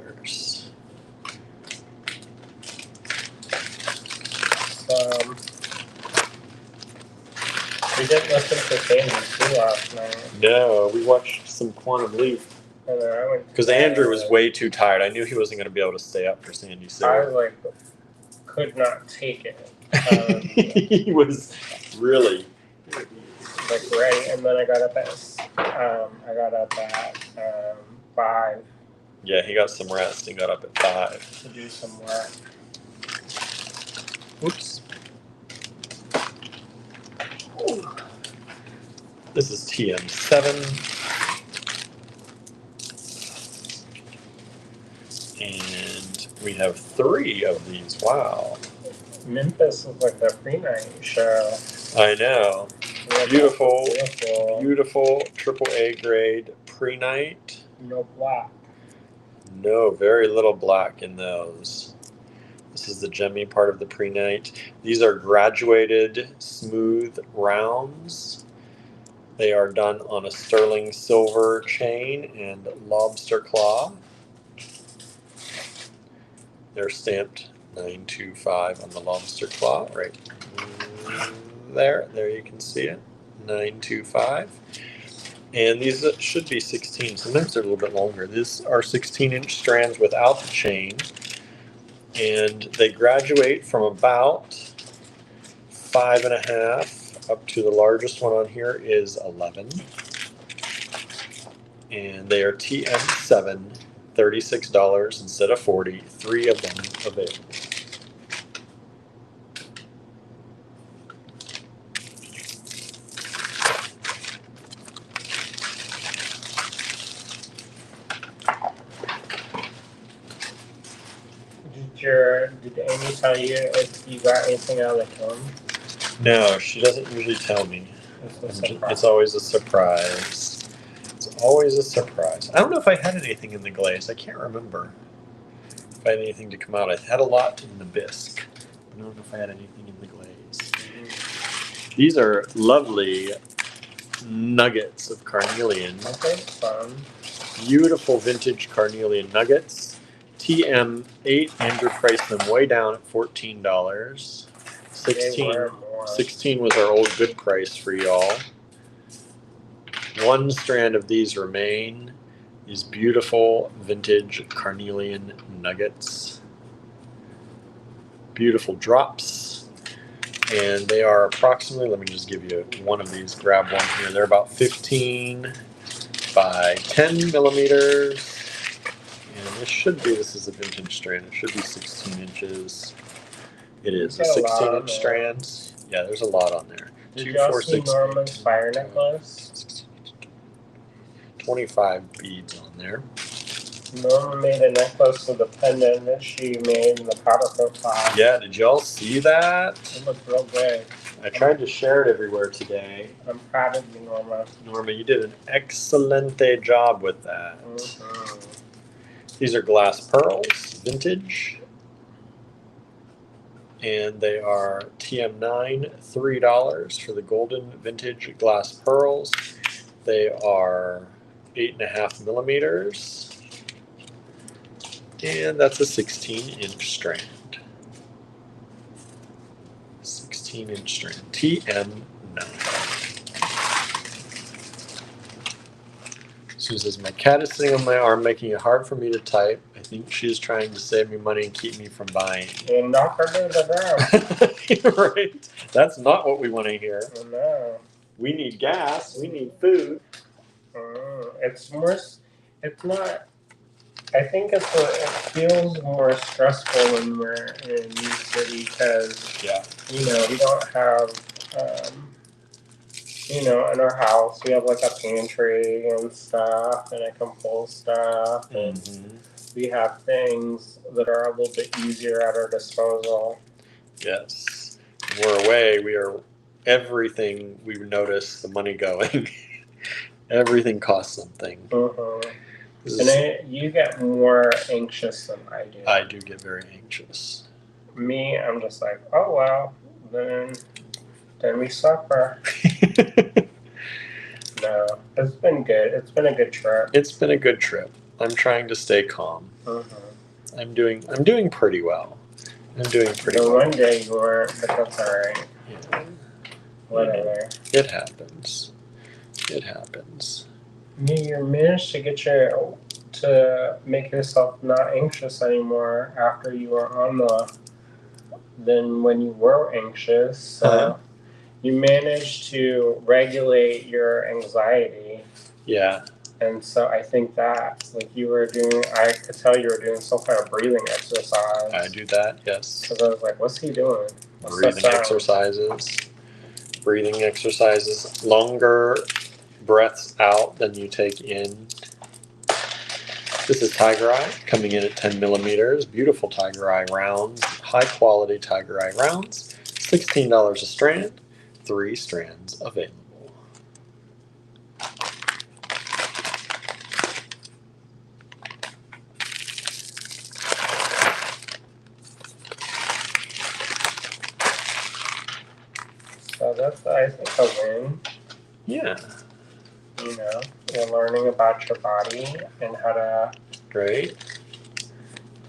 We didn't listen to Sandy too last night. No, we watched some Quantum Leap. Because Andrew was way too tired. I knew he wasn't going to be able to stay up for Sandy. So I could not take it. He was really ready, and then I got up at 5. Yeah, he got some rest and got up at 5 to do some work. Oops. This is TM7. We have 3 of these. Wow. Memphis is like the pre-night show. I know. Yeah, Beautiful, beautiful. beautiful AAA grade pre-night. No black. No, very little black in those. This is the gemmy part of the pre-night. These are graduated smooth rounds. They are done on a sterling silver chain and lobster claw. They're stamped 925 on the lobster claw, right there. There you can see it, 925. And these should be 16. Sometimes they're a little bit longer. These are 16-inch strands without the chain. And they graduate from about 5.5 up to the largest one on here is 11. And they are TM7, $36 instead of $40. 3 of them available. Did Amy tell you if you got anything out of the kiln? No, she doesn't usually tell me. It's always a surprise. It's always a surprise. I don't know if I had anything in the glaze. I can't remember if I had anything to come out. I had a lot in the bisque. I don't know if I had anything in the glaze. These are lovely nuggets of carnelian. Okay, fun. Beautiful vintage carnelian nuggets. TM8, Andrew priced them way down at $14. 16 was our old good price for y'all. 1 strand of these remain. These beautiful vintage carnelian nuggets. Beautiful drops. And they are approximately, let me just give you one of these, grab one here. They're about 15 by 10 millimeters. And this is a vintage strand. It should be 16 inches. It is a 16-inch strands. Yeah, there's a lot on there. Did 2, y'all 4, see 6, Norman's fire necklace? 25 beads on there. Norma made a necklace with a pendant that she made in the powder coat top. Yeah, did y'all see that? It looked real good. I tried to share it everywhere today. I'm proud of you, Norma. Norma, you did an excellente job with that. Mm-hmm. These are glass pearls, vintage. And they are TM9, $3 for the golden vintage glass pearls. They are 8.5 millimeters. And that's a 16-inch strand. 16-inch strand. TM9. Sue says, my cat is sitting on my arm, making it hard for me to type. I think she is trying to save me money and keep me from buying. And knock her to the ground. Right. That's not what we want to hear. No. We need gas. We need food. It's not. I think it feels more stressful when we're in a new city because, we don't have, in our house, we have like a pantry and stuff, and I can pull stuff, and we have things that are a little bit easier at our disposal. Yes. When we're away, everything we notice the money going. Everything costs something. You get more anxious than I do. I do get very anxious. Me, I'm just like, oh well, then we suffer. No, it's been good. It's been a good trip. It's been a good trip. I'm trying to stay calm. I'm doing pretty well. One day you weren't, but that's alright. Yeah. Whatever. It happens. You managed to make yourself not anxious anymore after you were than when you were anxious. You managed to regulate your anxiety. Yeah. And so I think that, I could tell you were doing some kind of breathing exercise. I do that, yes. Because I was like, what's he doing? Breathing exercises. Longer breaths out than you take in. This is Tiger Eye coming in at 10 millimeters. Beautiful Tiger Eye rounds, high quality Tiger Eye rounds. $16 a strand, 3 strands available. So that's, I think, a win. Yeah. You know, you're learning about your body and how to. Great.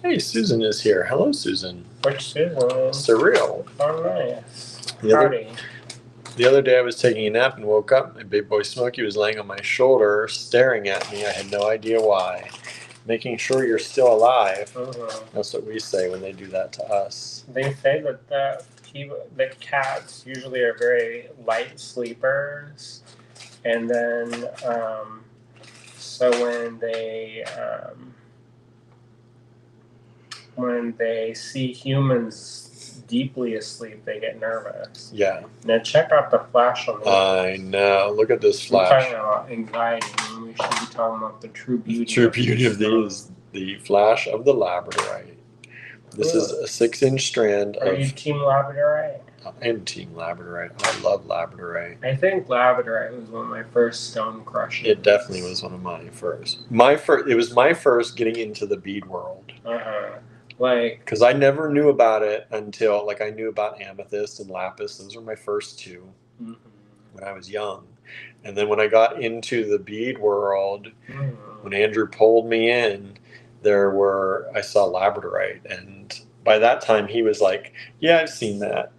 Hey, Susan is here. Hello, Susan. Which Susan? Surreal. Oh, nice. The other day I was taking a nap and woke up. My big boy Smokey was laying on my shoulder, staring at me. I had no idea why. Making sure you're still alive. That's what we say when they do that to us. They say that the cats usually are very light sleepers, and then so when they see humans deeply asleep, they get nervous. Yeah. Now check out the flash on the. I know. Look at this flash. We're talking about anxiety, and we should be talking about the true beauty. The true beauty of these, the flash of the labradorite. This is a 6-inch strand of. Are you team labradorite? I am team labradorite. I love labradorite. I think labradorite was one of my first stone crushes. It definitely was one of my first. It was my first getting into the bead world. Because I never knew about it until, I knew about amethyst and lapis. Those were my first two when I was young. And then when I got into the bead world, when Andrew pulled me in, I saw labradorite. And by that time, he was like, yeah, I've seen that.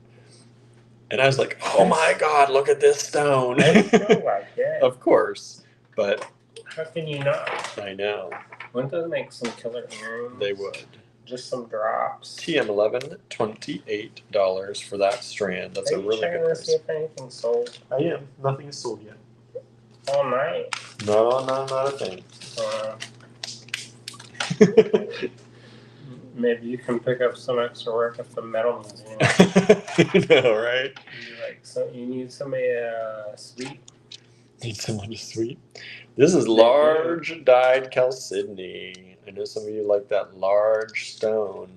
And I was like, oh my God, look at this stone. I feel like it. Of course. But how can you not? I know. Wouldn't those make some killer earrings? They would. Just some drops. TM11, $28 for that strand. That's a really good price. Are you checking to see if anything's sold? I am. Nothing is sold yet. All night? No, not a thing. Maybe you can pick up some extra work at the metal museum. I know, right? You need somebody to sweep. Need someone to sweep? This is large dyed chalcedony. I know some of you like that large stone.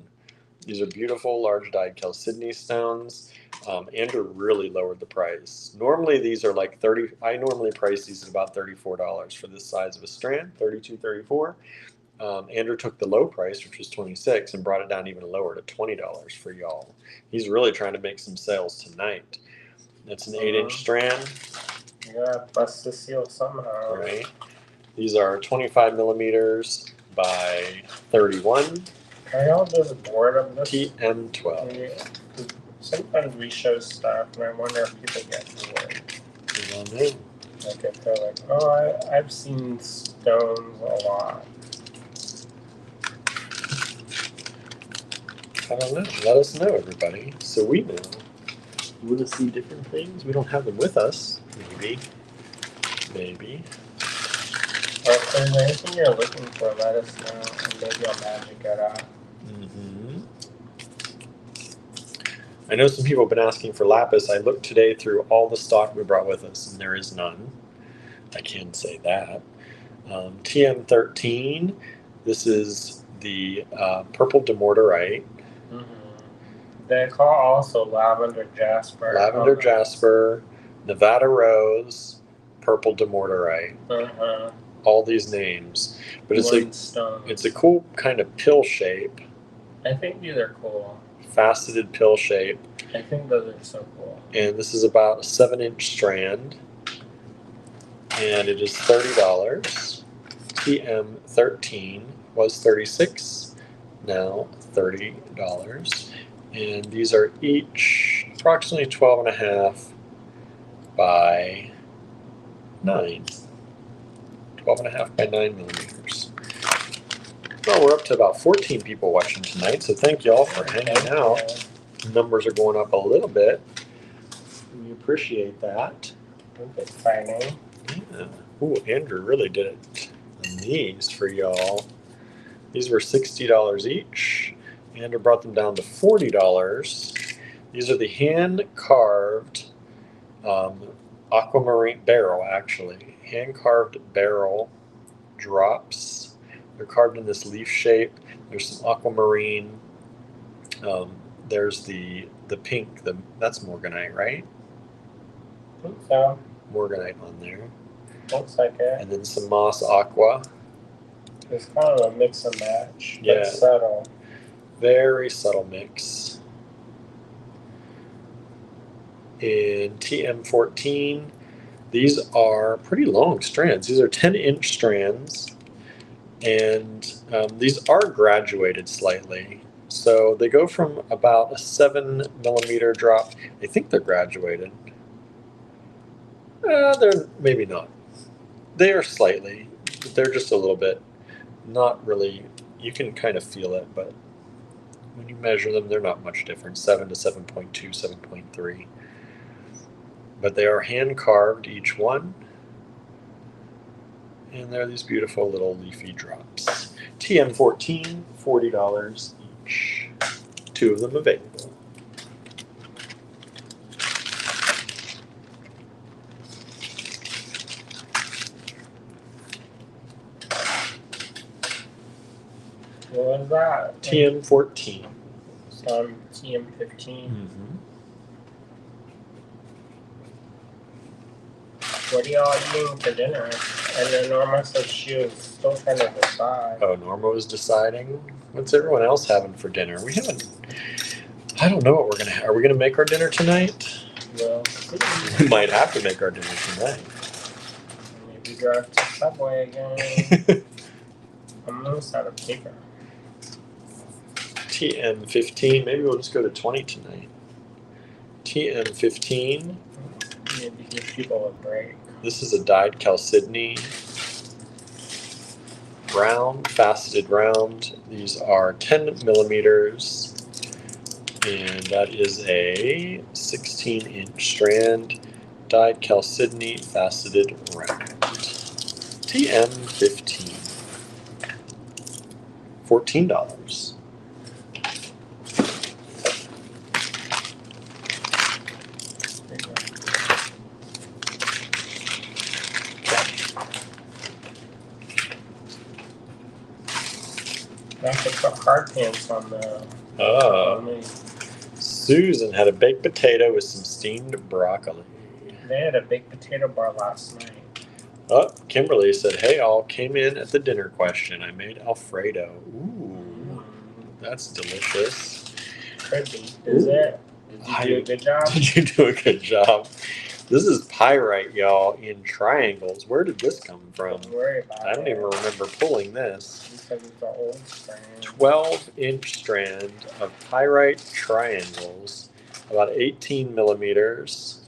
These are beautiful large dyed chalcedony stones. Andrew really lowered the price. Normally these are like $30. I normally price these at about $34 for this size of a strand, $32, $34. Andrew took the low price, which was $26, and brought it down even lower to $20 for y'all. He's really trying to make some sales tonight. That's an 8-inch strand. Yeah, bust the seal somehow. Right. These are 25 millimeters by 31. Are y'all just bored of this? TM12. Yeah. Sometimes we show stuff, and I wonder if people get bored. I don't know. Like if they're like, oh, I've seen stones a lot. I don't know. Let us know, everybody, so we know. You want to see different things? We don't have them with us. Maybe. Well, if there's anything you're looking for, let us know, and maybe I'll magic it out. I know some people have been asking for lapis. I looked today through all the stock we brought with us, and there is none. I can say that. TM13. This is the purple demorderite. They call also lavender jasper. Lavender jasper, Nevada rose, purple demorderite. All these names, but it's a cool kind of pill shape. I think these are cool. Faceted pill shape. I think those are so cool. And this is about a 7-inch strand, and it is $30. TM13 was $36, now $30. And these are each approximately 12.5 by 9. 12.5 by 9 millimeters. Well, we're up to about 14 people watching tonight, so thank you all for hanging out. Numbers are going up a little bit. We appreciate that. That's exciting. Yeah. Ooh, Andrew really did it on these for y'all. These were $60 each. Andrew brought them down to $40. These are the hand-carved aquamarine barrel, actually. Hand-carved barrel drops They're carved in this leaf shape. There's some aquamarine. There's the pink. That's morganite, right? I think so. Morganite on there. Looks like it. And then some moss aqua. It's kind of a mix and match. Yeah. But subtle. Very subtle mix. In TM14, these are pretty long strands. These are 10-inch strands, and these are graduated slightly. So they go from about a 7 millimeter drop. I think they're graduated. They're maybe not. They are slightly. They're just a little bit. Not really. You can kind of feel it, but when you measure them, they're not much different. 7 to 7.2, 7.3. But they are hand carved, each one. And they're these beautiful little leafy drops. TM14, $40 each. 2 of them available. What was that? TM14. So I'm TM15. Mm-hmm. What are y'all eating for dinner? And then Norma said she was still trying to decide. Oh, Norma was deciding. What's everyone else having for dinner? We haven't. I don't know what we're gonna have. Are we gonna make our dinner tonight? Well, We might have to make our dinner tonight. maybe drive to Subway again. I'm almost out of paper. TM15. Maybe we'll just go to 20 tonight. TM15. Maybe give people a break. This is a dyed chalcedony round, faceted round. These are 10 millimeters, and that is a 16-inch strand, dyed chalcedony, faceted round. TM15. $14. I have to put hard pants on the. Oh. Susan had a baked potato with some steamed broccoli. They had a baked potato bar last night. Oh, Kimberly said, hey, all, came in at the dinner question. I made Alfredo. Ooh, that's delicious. Could be. Is it? Did you do a good job? Did you do a good job? This is pyrite, y'all, in triangles. Where did this come from? Don't worry about it. I don't even remember pulling this. Because it's an old strand. 12-inch strand of pyrite triangles, about 18 millimeters.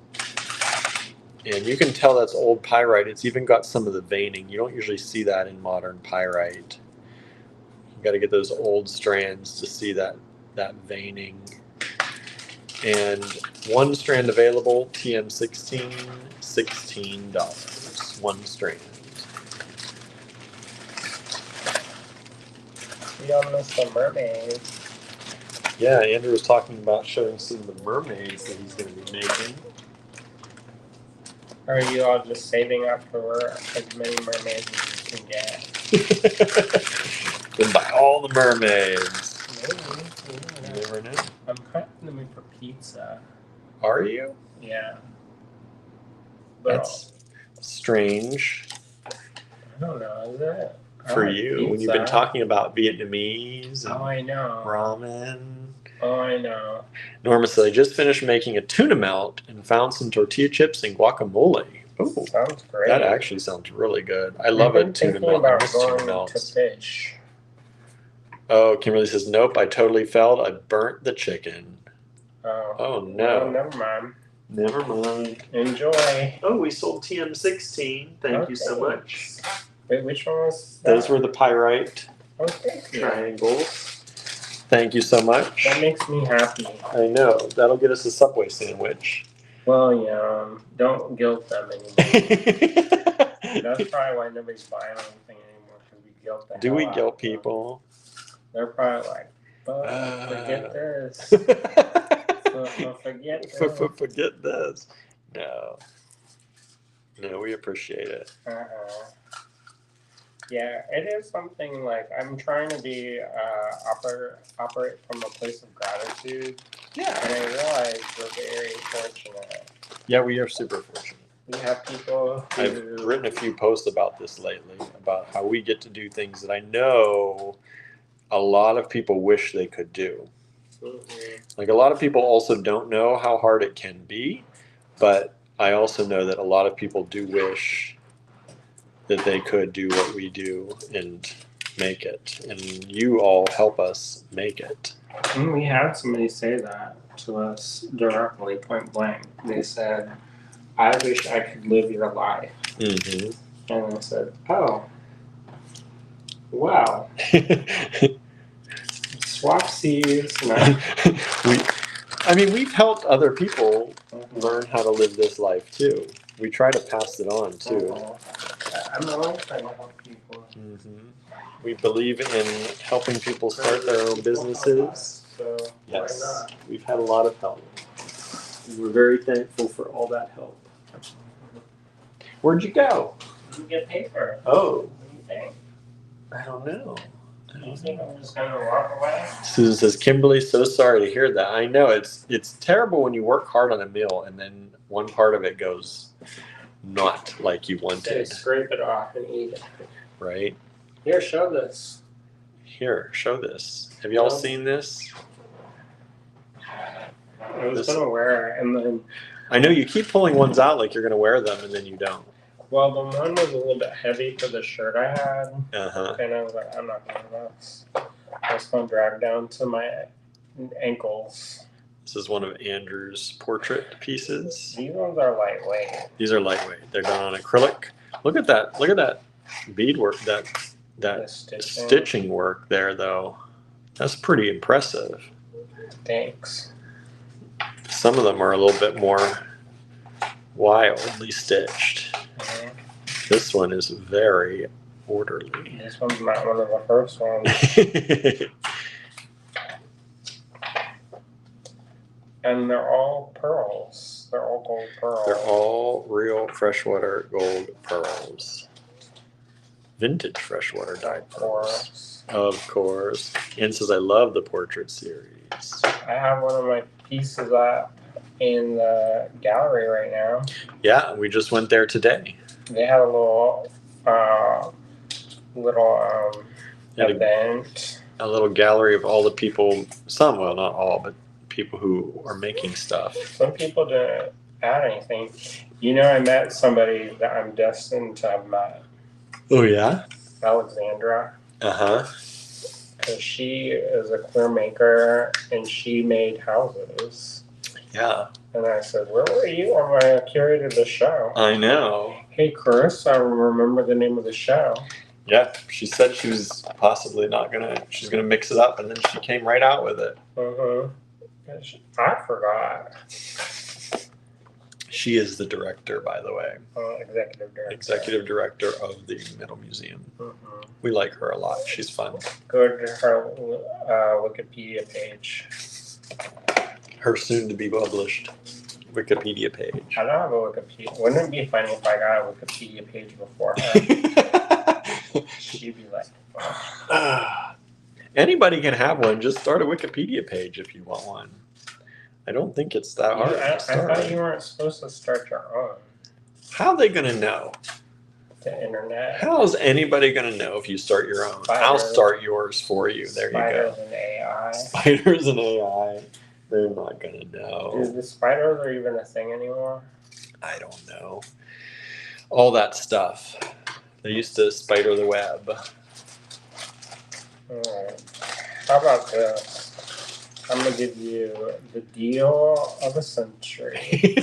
And you can tell that's old pyrite. It's even got some of the veining. You don't usually see that in modern pyrite. You got to get those old strands to see that veining. And one strand available, TM16, $16. One strand. We all miss the mermaids. Yeah, Andrew was talking about showing some of the mermaids that he's going to be making. Or are you all just saving up for as many mermaids as you can get? Then buy all the mermaids. Maybe. You never know. I'm kind of in the mood for pizza. Are you? Yeah. But That's strange I don't know, is it? for like you pizza. when you've been talking about Vietnamese and Oh, I know. ramen. Oh, I know. Norma said, I just finished making a tuna melt and found some tortilla chips and guacamole. Oh, Sounds great. that actually sounds really good. I love a tuna melt. I About miss tuna going to melts. fish. Oh, Kimberly says, nope, I totally failed. I burnt the chicken. Oh. Oh, no. Well, never mind. Never mind. Enjoy. Oh, we sold TM16. Thank you so much. Wait, which one was that? Those were the pyrite Oh, thank you. triangles. Thank you so much. That makes me happy. I know. That'll get us a Subway sandwich. Well, yeah, don't guilt them anymore. That's probably why nobody's buying anything anymore, because we guilt them. Do we guilt people? They're probably like, forget this. Forget this. Forget this. No. No, we appreciate it. Yeah, it is something like I'm trying to be operate from a place of gratitude, Yeah. and I realize we're very fortunate. Yeah, we are super fortunate. We have people I've who written a few posts about this lately, about how we get to do things that I know a lot of people wish they could do. Mhm. Like a lot of people also don't know how hard it can be, but I also know that a lot of people do wish that they could do what we do and make it. And you all help us make it. And we had somebody say that to us directly, point blank. They said, "I wish I could live your life," Mm-hmm. and I said, "Oh, wow, swapsies." We've helped other people learn how to live this life too. We try to pass it on too. I'm always trying to help people. Mm-hmm. We believe in helping people start their own businesses. So Yes, why not? we've had a lot of help. We're very thankful for all that help. Where'd you go? You get paper. Oh, What do you think? I don't know. Do you think I'm just gonna walk away? Susan says, Kimberly, so sorry to hear that. I know it's terrible when you work hard on a meal and then one part of it goes not like you Say, wanted, scrape it off and eat it. right? Here, show this. Here, show this. Have y'all No. seen this? I was This- gonna wear it, and then I know you keep pulling ones out like you're going to wear them and then you don't. well, the one was a little bit heavy for the shirt I had, Uh-huh. and I was like, I'm not gonna wear this. I was gonna drag down to my ankles. This is one of Andrew's portrait pieces. These ones are lightweight. These are lightweight. They're done on acrylic. Look at that. Look at that bead work, that The stitching. stitching work there though. That's pretty impressive. Thanks. Some of them are a little bit more wildly stitched. Mhm. This one is very orderly. This one's not one of the first ones. And they're all pearls. They're all gold pearls. They're all real freshwater gold pearls. Vintage freshwater dyed pearls. Of course. Ann says, I love the portrait series. I have one of my pieces in the gallery right now. Yeah, we just went there today. They had a little They had event. a little gallery of all the people, some, well, not all, but people who are making stuff. Some people didn't add anything. You know, I met somebody that I'm destined to have met. Oh, yeah? Alexandra. Uh-huh. Because she is a clear maker and she made houses. Yeah. And I said, where were you when I curated the show? I know. Hey, Chris, I remember the name of the show. Yeah, she said she was possibly she's gonna mix it up, and then she came right out with it. I forgot. She is the director, by the way. Executive director. Executive director of the Metal Museum. Mm-hmm. We like her a lot. She's fun. Go to her Wikipedia page. Her soon-to-be published Wikipedia page. I don't have a Wikipedia. Wouldn't it be funny if I got a Wikipedia page before her? She'd be like, Anybody can have one. Just start a Wikipedia page if you want one. I don't think it's that hard. I thought you weren't supposed to start your own. How are they going to know? The internet. How is anybody going to know if you start your own? Spiders. I'll start yours for you. There Spiders you and AI. go. Spiders and AI. They're not going to know. Is the spiders are even a thing anymore? I don't know. All that stuff. They used to spider the web. Alright. How about this? I'm going to give you the deal of the century.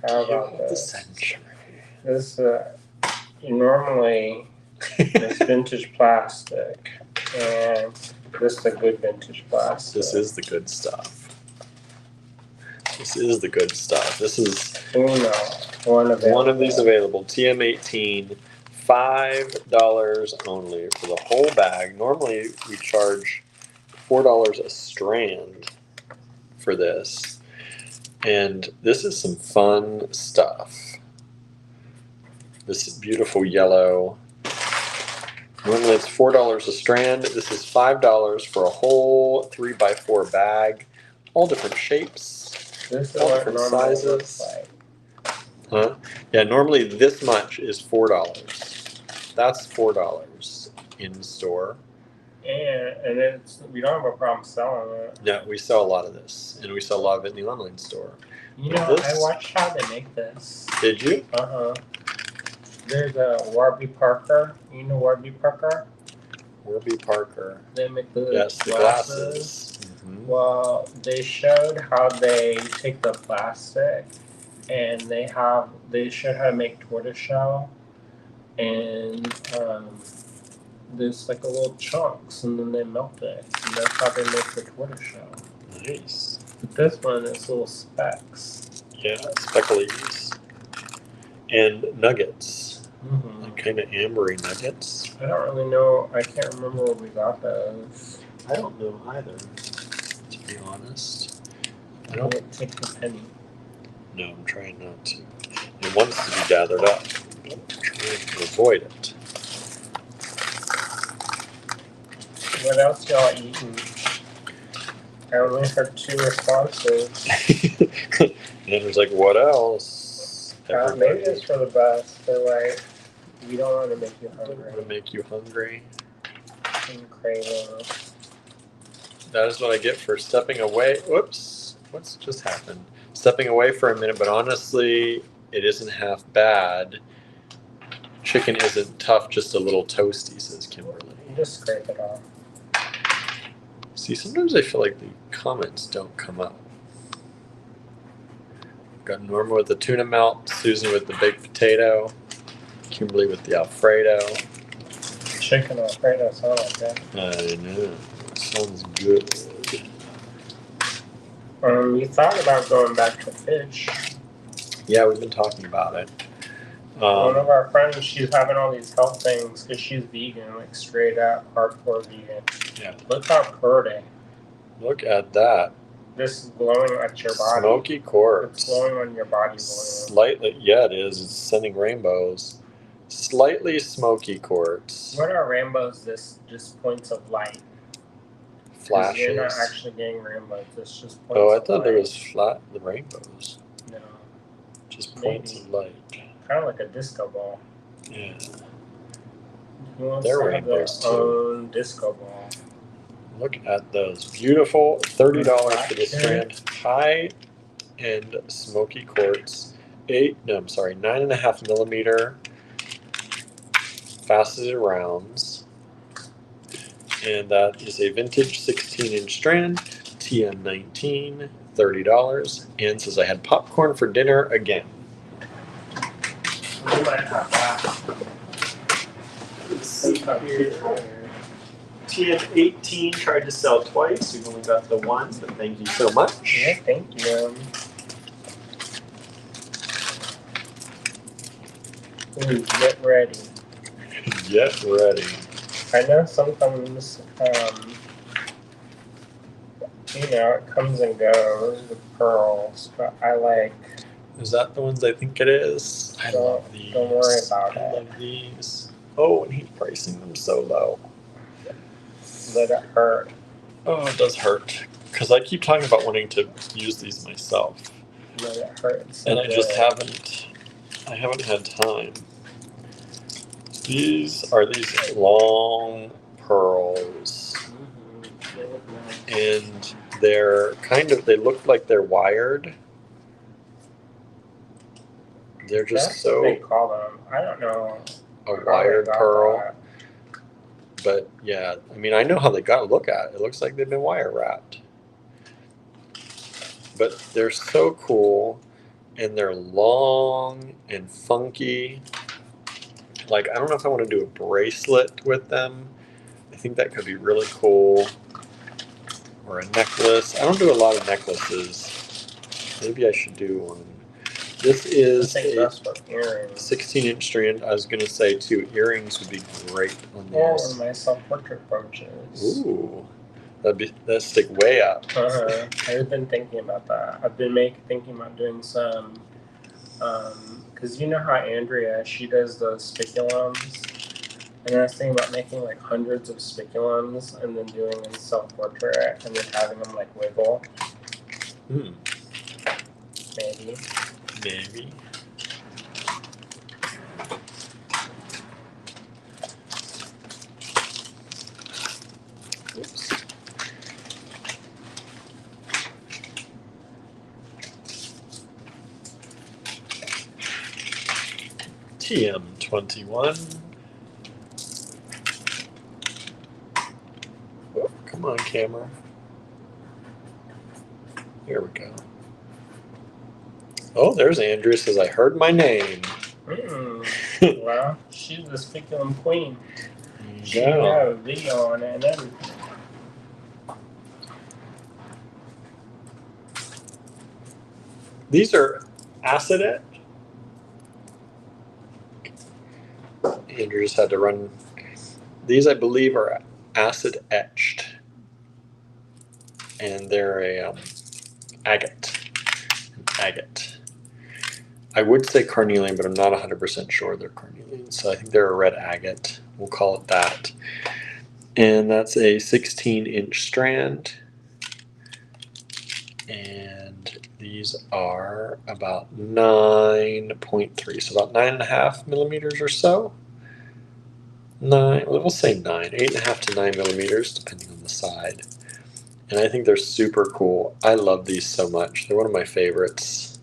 How about The this? century. This, normally, it's vintage plastic, and this is a good vintage plastic. This is the good stuff. This is the good stuff. This is Uno, one of these available. TM18, $5 only for the whole bag. Normally we charge $4 a strand for this. And this is some fun stuff. This beautiful yellow Normally it's $4 a strand. This is $5 for a whole 3x4 bag. All different shapes, This is all what different normal sizes. looks like. Huh? Yeah, normally this much is $4. That's $4 in store. And we don't have a problem selling it. No, we sell a lot of this, and we sell a lot of it in the online store. You But know, this- I watched how they make this. Did you? There's a Warby Parker. You know Warby Parker? Warby Parker. They make the Yes, the glasses. glasses. Mhm. Well, they showed how they take the plastic and they showed how to make tortoiseshell, and there's like a little chunks, and then they melt it, and that's how they make the tortoiseshell. Nice. But this one is little specks. Yeah, speckles. And nuggets. Mm-hmm. Like kind of ambery nuggets. I don't really know. I can't remember where we got those. I don't know either, to be honest. I don't. Take a penny. No, I'm trying not to. It wants to be gathered up. I'm trying to avoid it. What else y'all eating? I only heard 2 responses. And then there's like, what else? Maybe it's for the best. They're like, we don't want to make you I don't hungry. want to make you hungry. And craving. That is what I get for stepping away. Whoops. What's just happened? Stepping away for a minute, but honestly, it isn't half bad. Chicken isn't tough, just a little toasty, says Kimberly. You just scrape it off. See, sometimes I feel like the comments don't come up. Got Norma with the tuna melt, Susan with the baked potato, Kimberly with the Alfredo. Chicken Alfredo sound like that. I know. Sounds good. We thought about going back to fish. Yeah, we've been talking about it. One of our friends, she's having all these health things because she's vegan, like straight up hardcore vegan. Yeah. Look how pretty. Look at that. This is glowing at your body. Smoky It's quartz. glowing on your body. Glowing. Slightly, yeah, it is. It's sending rainbows. Slightly smoky quartz. What are rainbows? This just points of light. 'Cause Flashes. You're not actually getting rainbows. It's just points Oh, I of thought light. there was flat the rainbows. No, Just points Maybe. of light. kind of like a disco ball. Yeah. Who wants They're to have their rainbows, too. own disco ball? Look at those. Beautiful. $30 for the Okay. strand. High end smoky quartz. 9.5 millimeter faceted rounds. And that is a vintage 16-inch strand. TM19, $30. And says I had popcorn for dinner again. We might have that. Let's see here. TM18 tried to sell twice. We've only got the one, but thank you so much. Yeah, thank you. Ooh, get ready. Get ready. I know sometimes, it comes and goes with pearls, but I like. Is that the ones I think it is? I Don't- love these. don't worry about I it. love these. Oh, and he's pricing them so low. Let it hurt. Oh, it does hurt. Because I keep talking about wanting to use these myself. Let it hurt. It's so And I just good. haven't had time. These are these long pearls. Mhm. They look nice. And they look like they're wired. They're just That's what they so call them. I don't know. a how they wired got pearl. that. But yeah, I mean, I know how they got to look at it. It looks like they've been wire wrapped. But they're so cool, and they're long and funky. Like, I don't know if I want to do a bracelet with them. I think that could be really cool. Or a necklace. I don't do a lot of necklaces. Maybe I should do one. This I is think a that's what earrings. 16-inch strand. I was going to say, too, earrings would be great on Or these. my self-portrait brooches. Ooh, that'd stick way up. I've been thinking about that. I've been thinking about doing some, because you know how Andrea, she does those spiculums, And I was thinking about making like hundreds of spiculums and then doing them self-portrait and then having them like wiggle. Maybe. Maybe. Oops. TM21. Oh, come on, camera. Here we go. Oh, there's Andrew says, I heard my name. Well, she's the spiculum queen. She Yeah. got a video on it and everything. These are acid etched. Andrew just had to run. These, I believe, are acid etched. And they're a agate. Agate. I would say carnelian, but I'm not 100% sure they're carnelian. So I think they're a red agate. We'll call it that. And that's a 16-inch strand. And these are about 9.3, so about 9.5 millimeters or so. We'll say 9, 8.5 to 9 millimeters, depending on the side. And I think they're super cool. I love these so much. They're one of my favorites.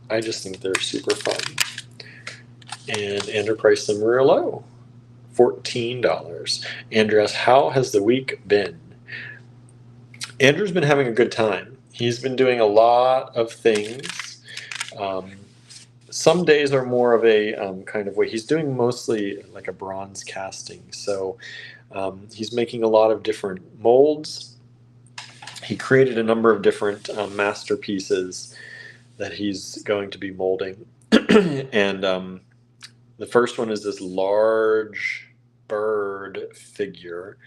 I just think they're super fun. And Andrew priced them real low, $14. Andrew asks, how has the week been? Andrew's been having a good time. He's been doing a lot of things. Some days are more of a kind of way. He's doing mostly like a bronze casting. So he's making a lot of different molds. He created a number of different masterpieces that he's going to be molding. And the first one is this large bird figure.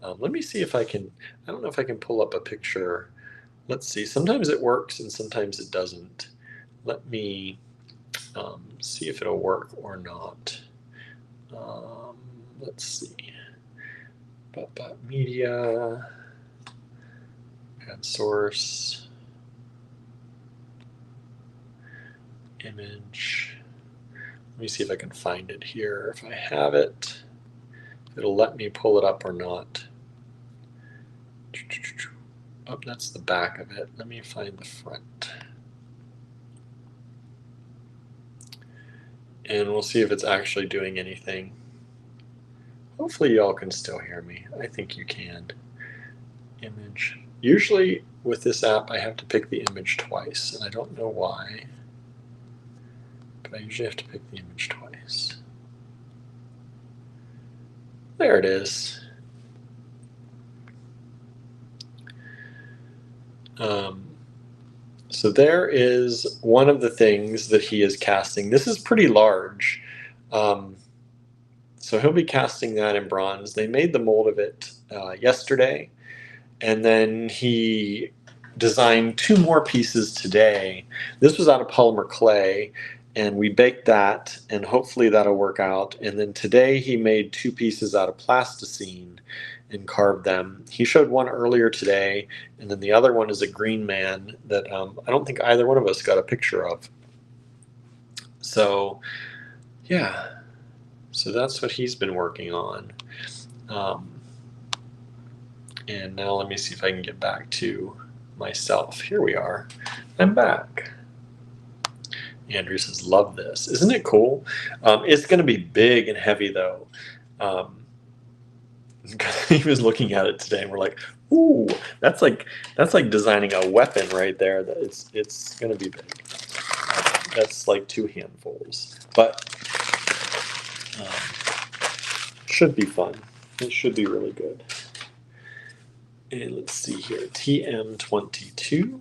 Let me see if I can, I don't know if I can pull up a picture. Let's see, sometimes it works and sometimes it doesn't. Let me see if it'll work or not. Let's see. Media, add source, image. Let me see if I can find it here. If I have it, it'll let me pull it up or not. Oh, that's the back of it. Let me find the front. And we'll see if it's actually doing anything. Hopefully y'all can still hear me. I think you can. Image. Usually with this app I have to pick the image twice, and I don't know why. But I usually have to pick the image twice. There it is. So there is one of the things that he is casting. This is pretty large. So he'll be casting that in bronze. They made the mold of it yesterday. And then he designed 2 more pieces today. This was out of polymer clay. And we baked that, and hopefully that'll work out. And then today he made 2 pieces out of plasticine and carved them. He showed one earlier today, and then the other one is a green man that I don't think either one of us got a picture of. So, yeah. So that's what he's been working on. And now let me see if I can get back to myself. Here we are. I'm back. Andrew says, love this. Isn't it cool? It's going to be big and heavy, though. He was looking at it today, and we're like, "Ooh, that's like designing a weapon right there. It's going to be big. That's like 2 handfuls, but should be fun. It should be really good." And let's see here, TM22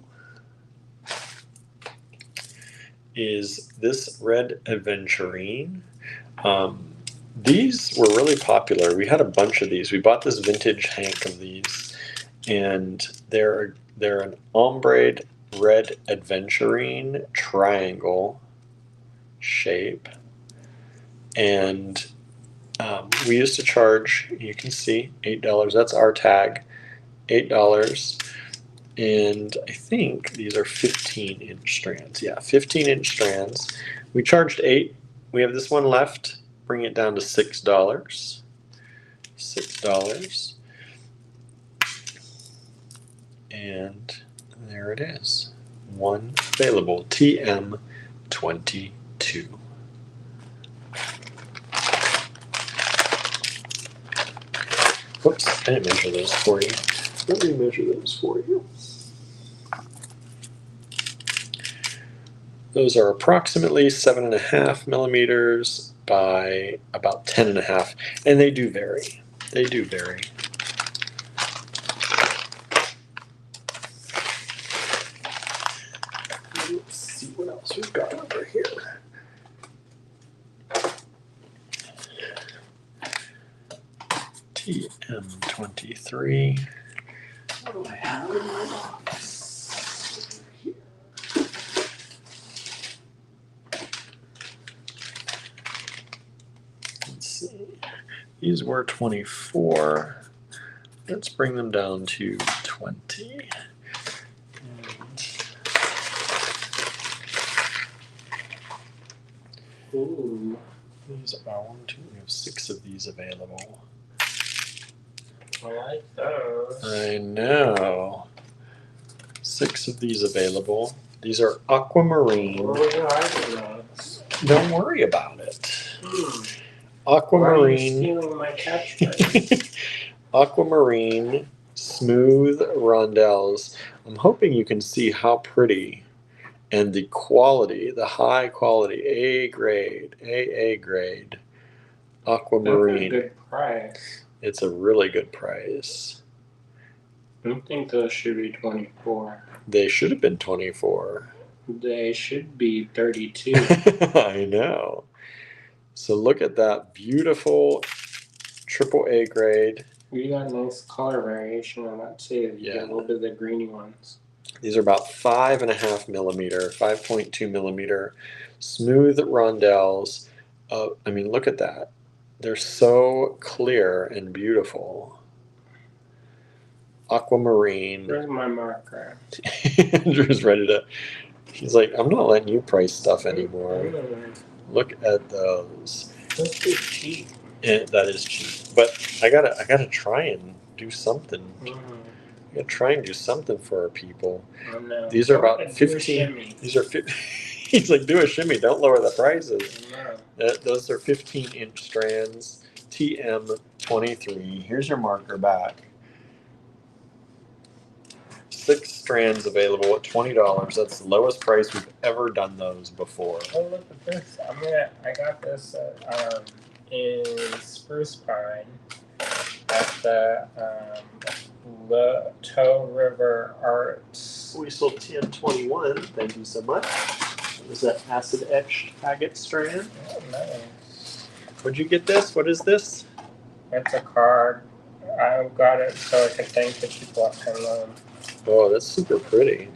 is this red aventurine. These were really popular. We had a bunch of these. We bought this vintage hank of these, and they're an ombre red aventurine triangle shape. And we used to charge, you can see, $8. That's our tag, $8. And I think these are 15-inch strands. Yeah, 15-inch strands. We charged $8. We have this one left. Bring it down to $6. $6. And there it is. One available. TM22. Whoops, I didn't measure those for you. Let me measure those for you. Those are approximately 7.5 millimeters by about 10.5, and they do vary. They do vary. Let's see what else we've got over here. TM23. What do I have in my box? Here. Let's see. These were 24. Let's bring them down to 20. Ooh, these are 1, 2. We have 6 of these available. I like those. I know. 6 of these available. These are aquamarine. What were you hiding those? Don't worry about it. Why are you Aquamarine. stealing my catchphrase? Aquamarine smooth rondelles. I'm hoping you can see how pretty and the quality, the high quality, A grade, AA grade aquamarine. That's a good price. It's a really good price. I think those should be 24. They should have been 24. They should be 32. I know. So look at that beautiful AAA grade. You got a nice color variation on that too. You get a little bit of the greeny ones. These are about 5.5 millimeter, 5.2 millimeter smooth rondelles. I mean, look at that. They're so clear and beautiful. Aquamarine. Where's my marker? Andrew's ready to. He's like, I'm not letting you price stuff anymore. Look at those. That's too cheap. And that is cheap, but I gotta try and do something. I gotta try and do something for our people. Oh, no. These are about 15. These are 50. He's like, do a shimmy. Don't lower the prices. No. Those are 15-inch strands. TM23. Here's your marker back. 6 strands available at $20. That's the lowest price we've ever done those before. Oh, look at this. I got this in Spruce Pine at the Toe River Arts. We sold TM21. Thank you so much. It was that acid etched agate strand. Oh, nice. Where'd you get this? What is this? It's a card. I got it so I could thank the people at Penland. Oh, that's super pretty.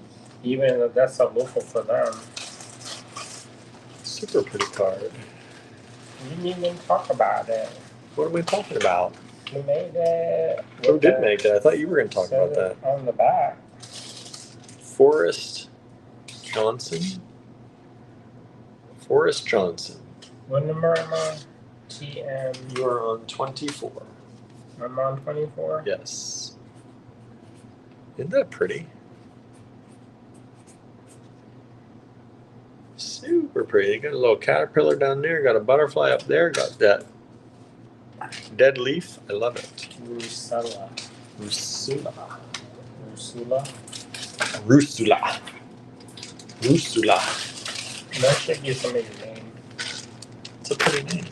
Even though that's a local for them. Super pretty card. You didn't even talk about it. What am I talking about? You made it. Who did make it? I thought you were going to talk about that. On the back. Forrest Johnson. Forrest Johnson. What number am I? TM. You are on 24. I'm on 24? Yes. Isn't that pretty? Super pretty. Got a little caterpillar down there, got a butterfly up there, got that dead leaf. I love it. Rusula. Rusula. Rusula? Rusula. Rusula. That should be somebody's name. It's a pretty name.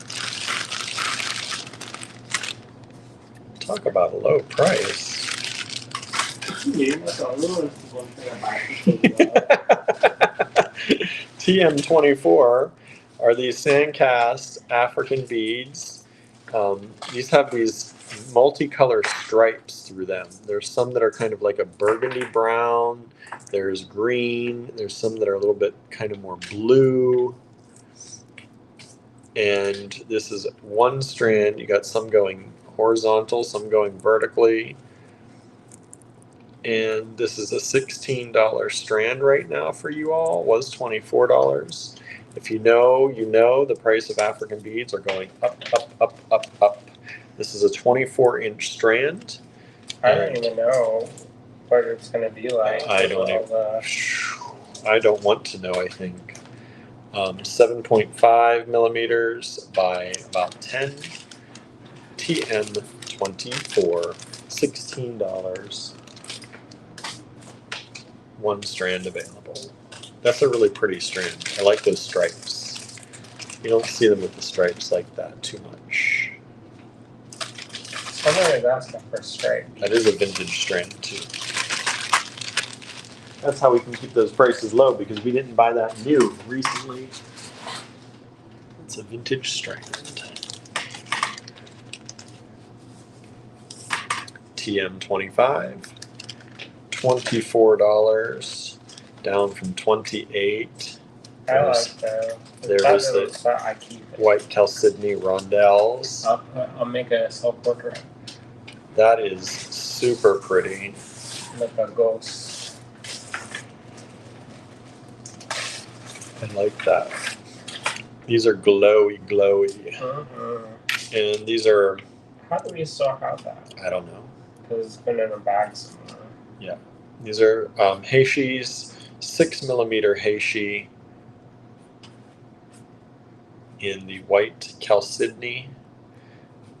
Talk about a low price. TM24 are these sandcast African beads. These have these multicolored stripes through them. There's some that are kind of like a burgundy brown. There's green. There's some that are a little bit kind of more blue. And this is one strand. You got some going horizontal, some going vertically. And this is a $16 strand right now for you all. It was $24. If you know, you know the price of African beads are going up, up, up, up, up. This is a 24-inch strand. I don't even know what it's going to be like. I don't want to know, I think. 7.5 millimeters by about 10. TM24, $16. One strand available. That's a really pretty strand. I like those stripes. You don't see them with the stripes like that too much. Somebody's asking for a stripe. That is a vintage strand too. That's how we can keep those prices low, because we didn't buy that new recently. It's a vintage strand. TM25, $24, down from 28. I like those. There's the I keep it. white chalcedony rondelles. I'll make a self-portrait. That is super pretty. Like a ghost. I like that. These are glowy, glowy. Mm-hmm. And these are... How do we still have that? I don't know. Because it's been in a bag somewhere. Yeah. These are Heishis, 6 millimeter Heishi in the white chalcedony.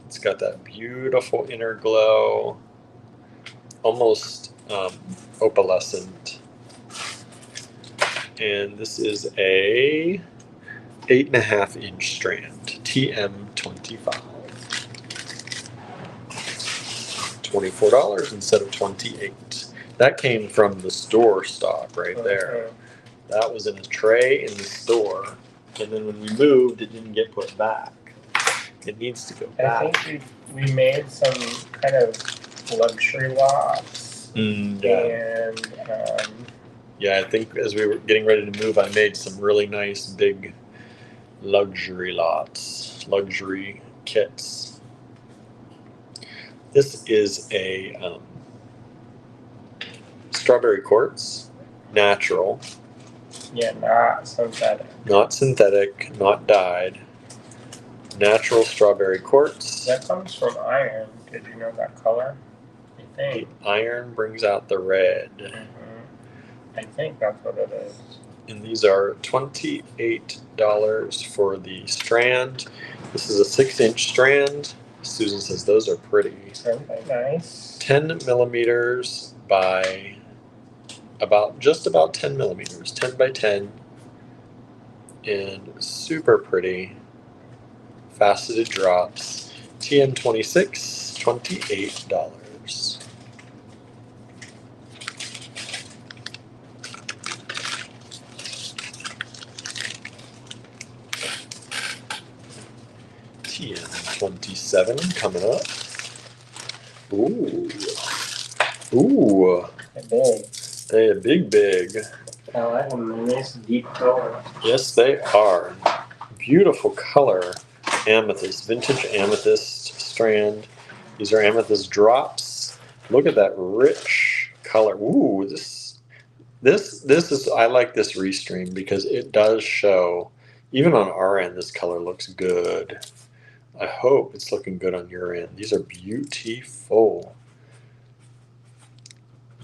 It's got that beautiful inner glow, almost opalescent. And this is a 8.5-inch strand, TM25. $24 instead of 28. That came from the store stock right there. That was in a tray in the store, and then when we moved, it didn't get put back. It needs to go back. I think we made some kind of luxury lots. Yeah. And yeah, I think as we were getting ready to move, I made some really nice big luxury lots, luxury kits. This is a strawberry quartz, natural. Yeah, not synthetic. Not synthetic, not dyed. Natural strawberry quartz. That comes from iron. Did you know that color? I think. The iron brings out the red. Mm-hmm. I think that's what it is. And these are $28 for the strand. This is a 6-inch strand. Susan says those are pretty. Aren't they nice? 10 millimeters by just about 10 millimeters, 10 by 10, and super pretty. Faceted drops. TM26, $28. TM27 coming up. Ooh. Ooh. They're big. They're big. I like them. They're nice deep color. Yes, they are. Beautiful color. Amethyst, vintage amethyst strand. These are amethyst drops. Look at that rich color. Ooh, this is, I like this restream because it does show, even on our end, this color looks good. I hope it's looking good on your end. These are beautiful.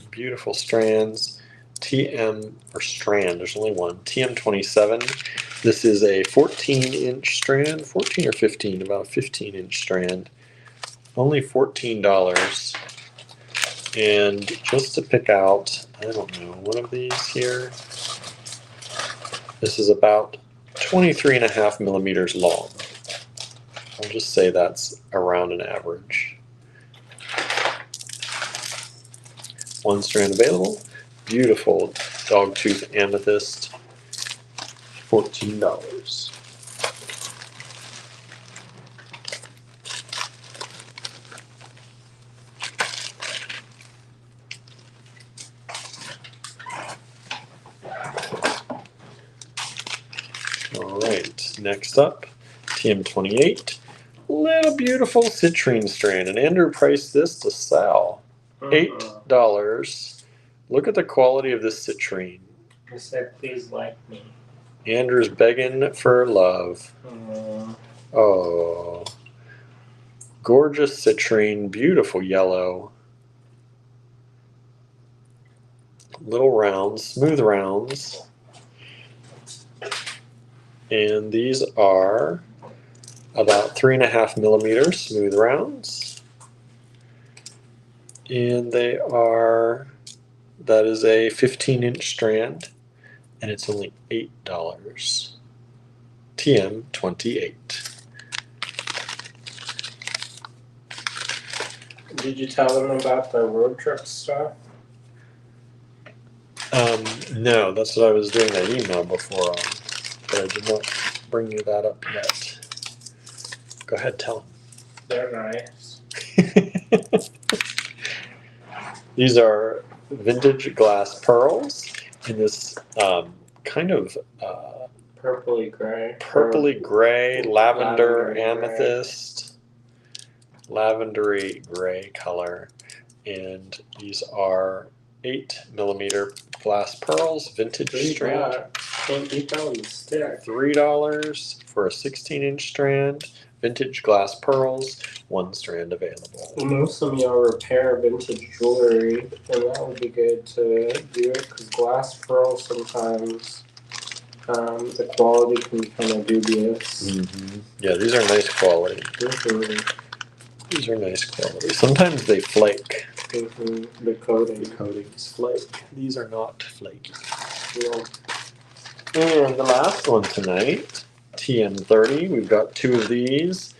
Beautiful strands. TM, or strand, there's only one. TM27. This is a 14-inch strand, 14 or 15, about a 15-inch strand. Only $14. And just to pick out, I don't know, one of these here. This is about 23.5 millimeters long. I'll just say that's around an average. One strand available. Beautiful dogtooth amethyst. $14. All right, next up, TM28. Little beautiful citrine strand. And Andrew priced this to sell. $8. Look at the quality of this citrine. He said, please like me. Andrew's begging for love. Oh. Gorgeous citrine. Beautiful yellow. Little rounds. Smooth rounds. And these are about 3.5 millimeters smooth rounds. And they are, that is a 15-inch strand, and it's only $8. TM28. Did you tell them about the road trip stuff? No, that's what I was doing that email before on, but I did not bring you that up yet. Go ahead, tell They're nice. them. These are vintage glass pearls in this kind of Purpley gray. purpley gray, lavender, Lavender amethyst, lavendery gray color. And these are 8 millimeter glass pearls, vintage strand. Can't beat that with a stick. $3 for a 16-inch strand, vintage glass pearls, 1 strand available. I know some of y'all repair vintage jewelry, and that would be good to do it because glass pearls sometimes the quality can be kind of dubious. Mm-hmm. Yeah, these are nice quality. These are nice quality. Sometimes they flake. The coating. The coatings flake. These are not flaky. Yeah. And the last one tonight, TM30. We've got 2 of these.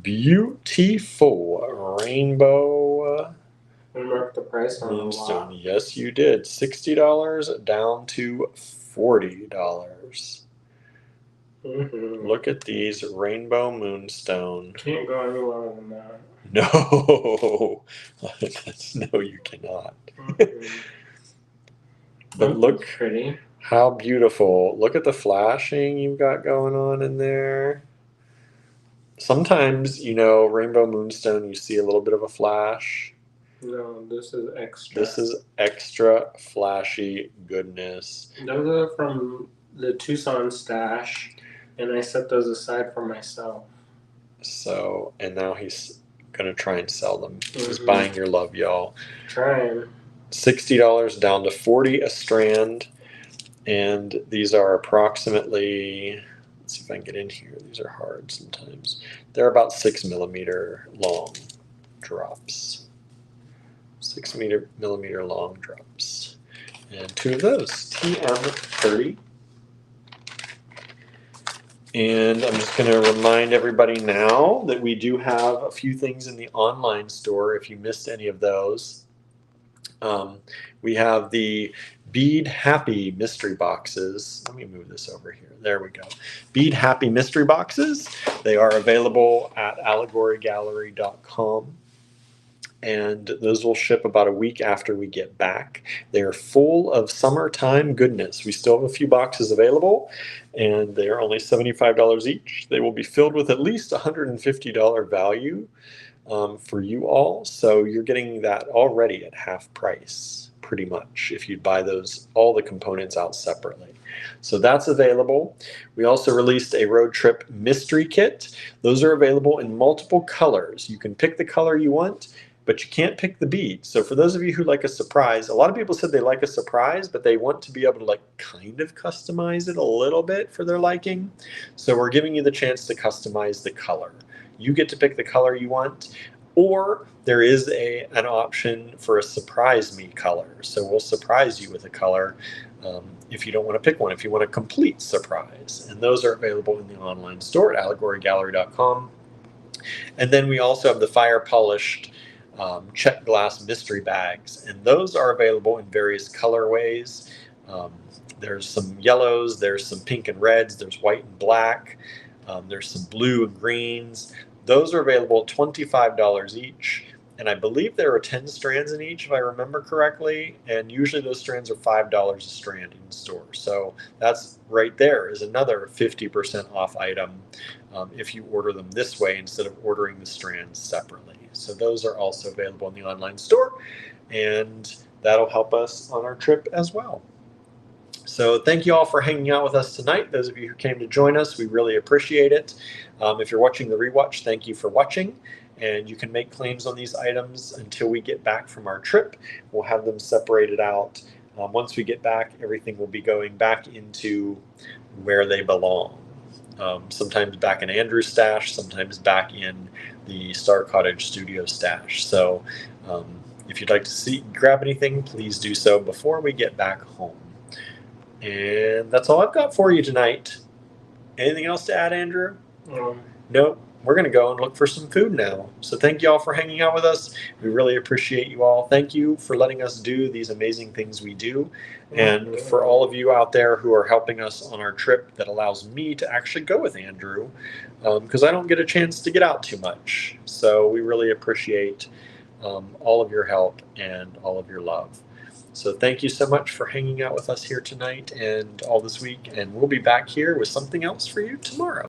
Beautiful rainbow I marked the price on a moonstone. lot. Yes, you did. $60 down to $40. Look at these rainbow moonstone. Can't go any lower than that. No, no, you cannot. But look pretty. how beautiful. Look at the flashing you've got going on in there. Sometimes, rainbow moonstone, you see a little bit of a flash. No, this is extra. This is extra flashy goodness. Those are from the Tucson stash, and I set those aside for myself. So, and now he's going to try and sell them. He's buying your love, y'all. Trying. $60 down to $40 a strand. And these are approximately, let's see if I can get in here. These are hard sometimes. They're about 6 millimeter long drops. 6 millimeter long drops. And 2 of those, TM30. And I'm just going to remind everybody now that we do have a few things in the online store if you missed any of those. We have the Bead Happy mystery boxes. Let me move this over here. There we go. Bead Happy mystery boxes. They are available at allegorygallery.com. And those will ship about a week after we get back. They're full of summertime goodness. We still have a few boxes available, and they are only $75 each. They will be filled with at least $150 value for you all. So you're getting that already at half price, pretty much, if you'd buy those, all the components out separately. So that's available. We also released a road trip mystery kit. Those are available in multiple colors. You can pick the color you want, but you can't pick the bead. So for those of you who like a surprise, a lot of people said they like a surprise, but they want to be able to kind of customize it a little bit for their liking. So we're giving you the chance to customize the color. You get to pick the color you want, or there is an option for a surprise me color. So we'll surprise you with a color if you don't want to pick one, if you want a complete surprise. And those are available in the online store at allegorygallery.com. And then we also have the fire polished check glass mystery bags, and those are available in various colorways. There's some yellows, there's some pink and reds, there's white and black, there's some blue and greens. Those are available at $25 each, and I believe there are 10 strands in each, if I remember correctly. And usually those strands are $5 a strand in the store. So that's right there is another 50% off item if you order them this way instead of ordering the strands separately. So those are also available in the online store, and that'll help us on our trip as well. So thank you all for hanging out with us tonight. Those of you who came to join us, we really appreciate it. If you're watching the rewatch, thank you for watching. And you can make claims on these items until we get back from our trip. We'll have them separated out. Once we get back, everything will be going back into where they belong. Sometimes back in Andrew's stash, sometimes back in the Star Cottage Studio stash. So if you'd like to grab anything, please do so before we get back home. And that's all I've got for you tonight. Anything else to add, Andrew? Nope. We're going to go and look for some food now. So thank you all for hanging out with us. We really appreciate you all. Thank you for letting us do these amazing things we do. And for all of you out there who are helping us on our trip that allows me to actually go with Andrew, because I don't get a chance to get out too much. So we really appreciate all of your help and all of your love. So thank you so much for hanging out with us here tonight and all this week. And we'll be back here with something else for you tomorrow.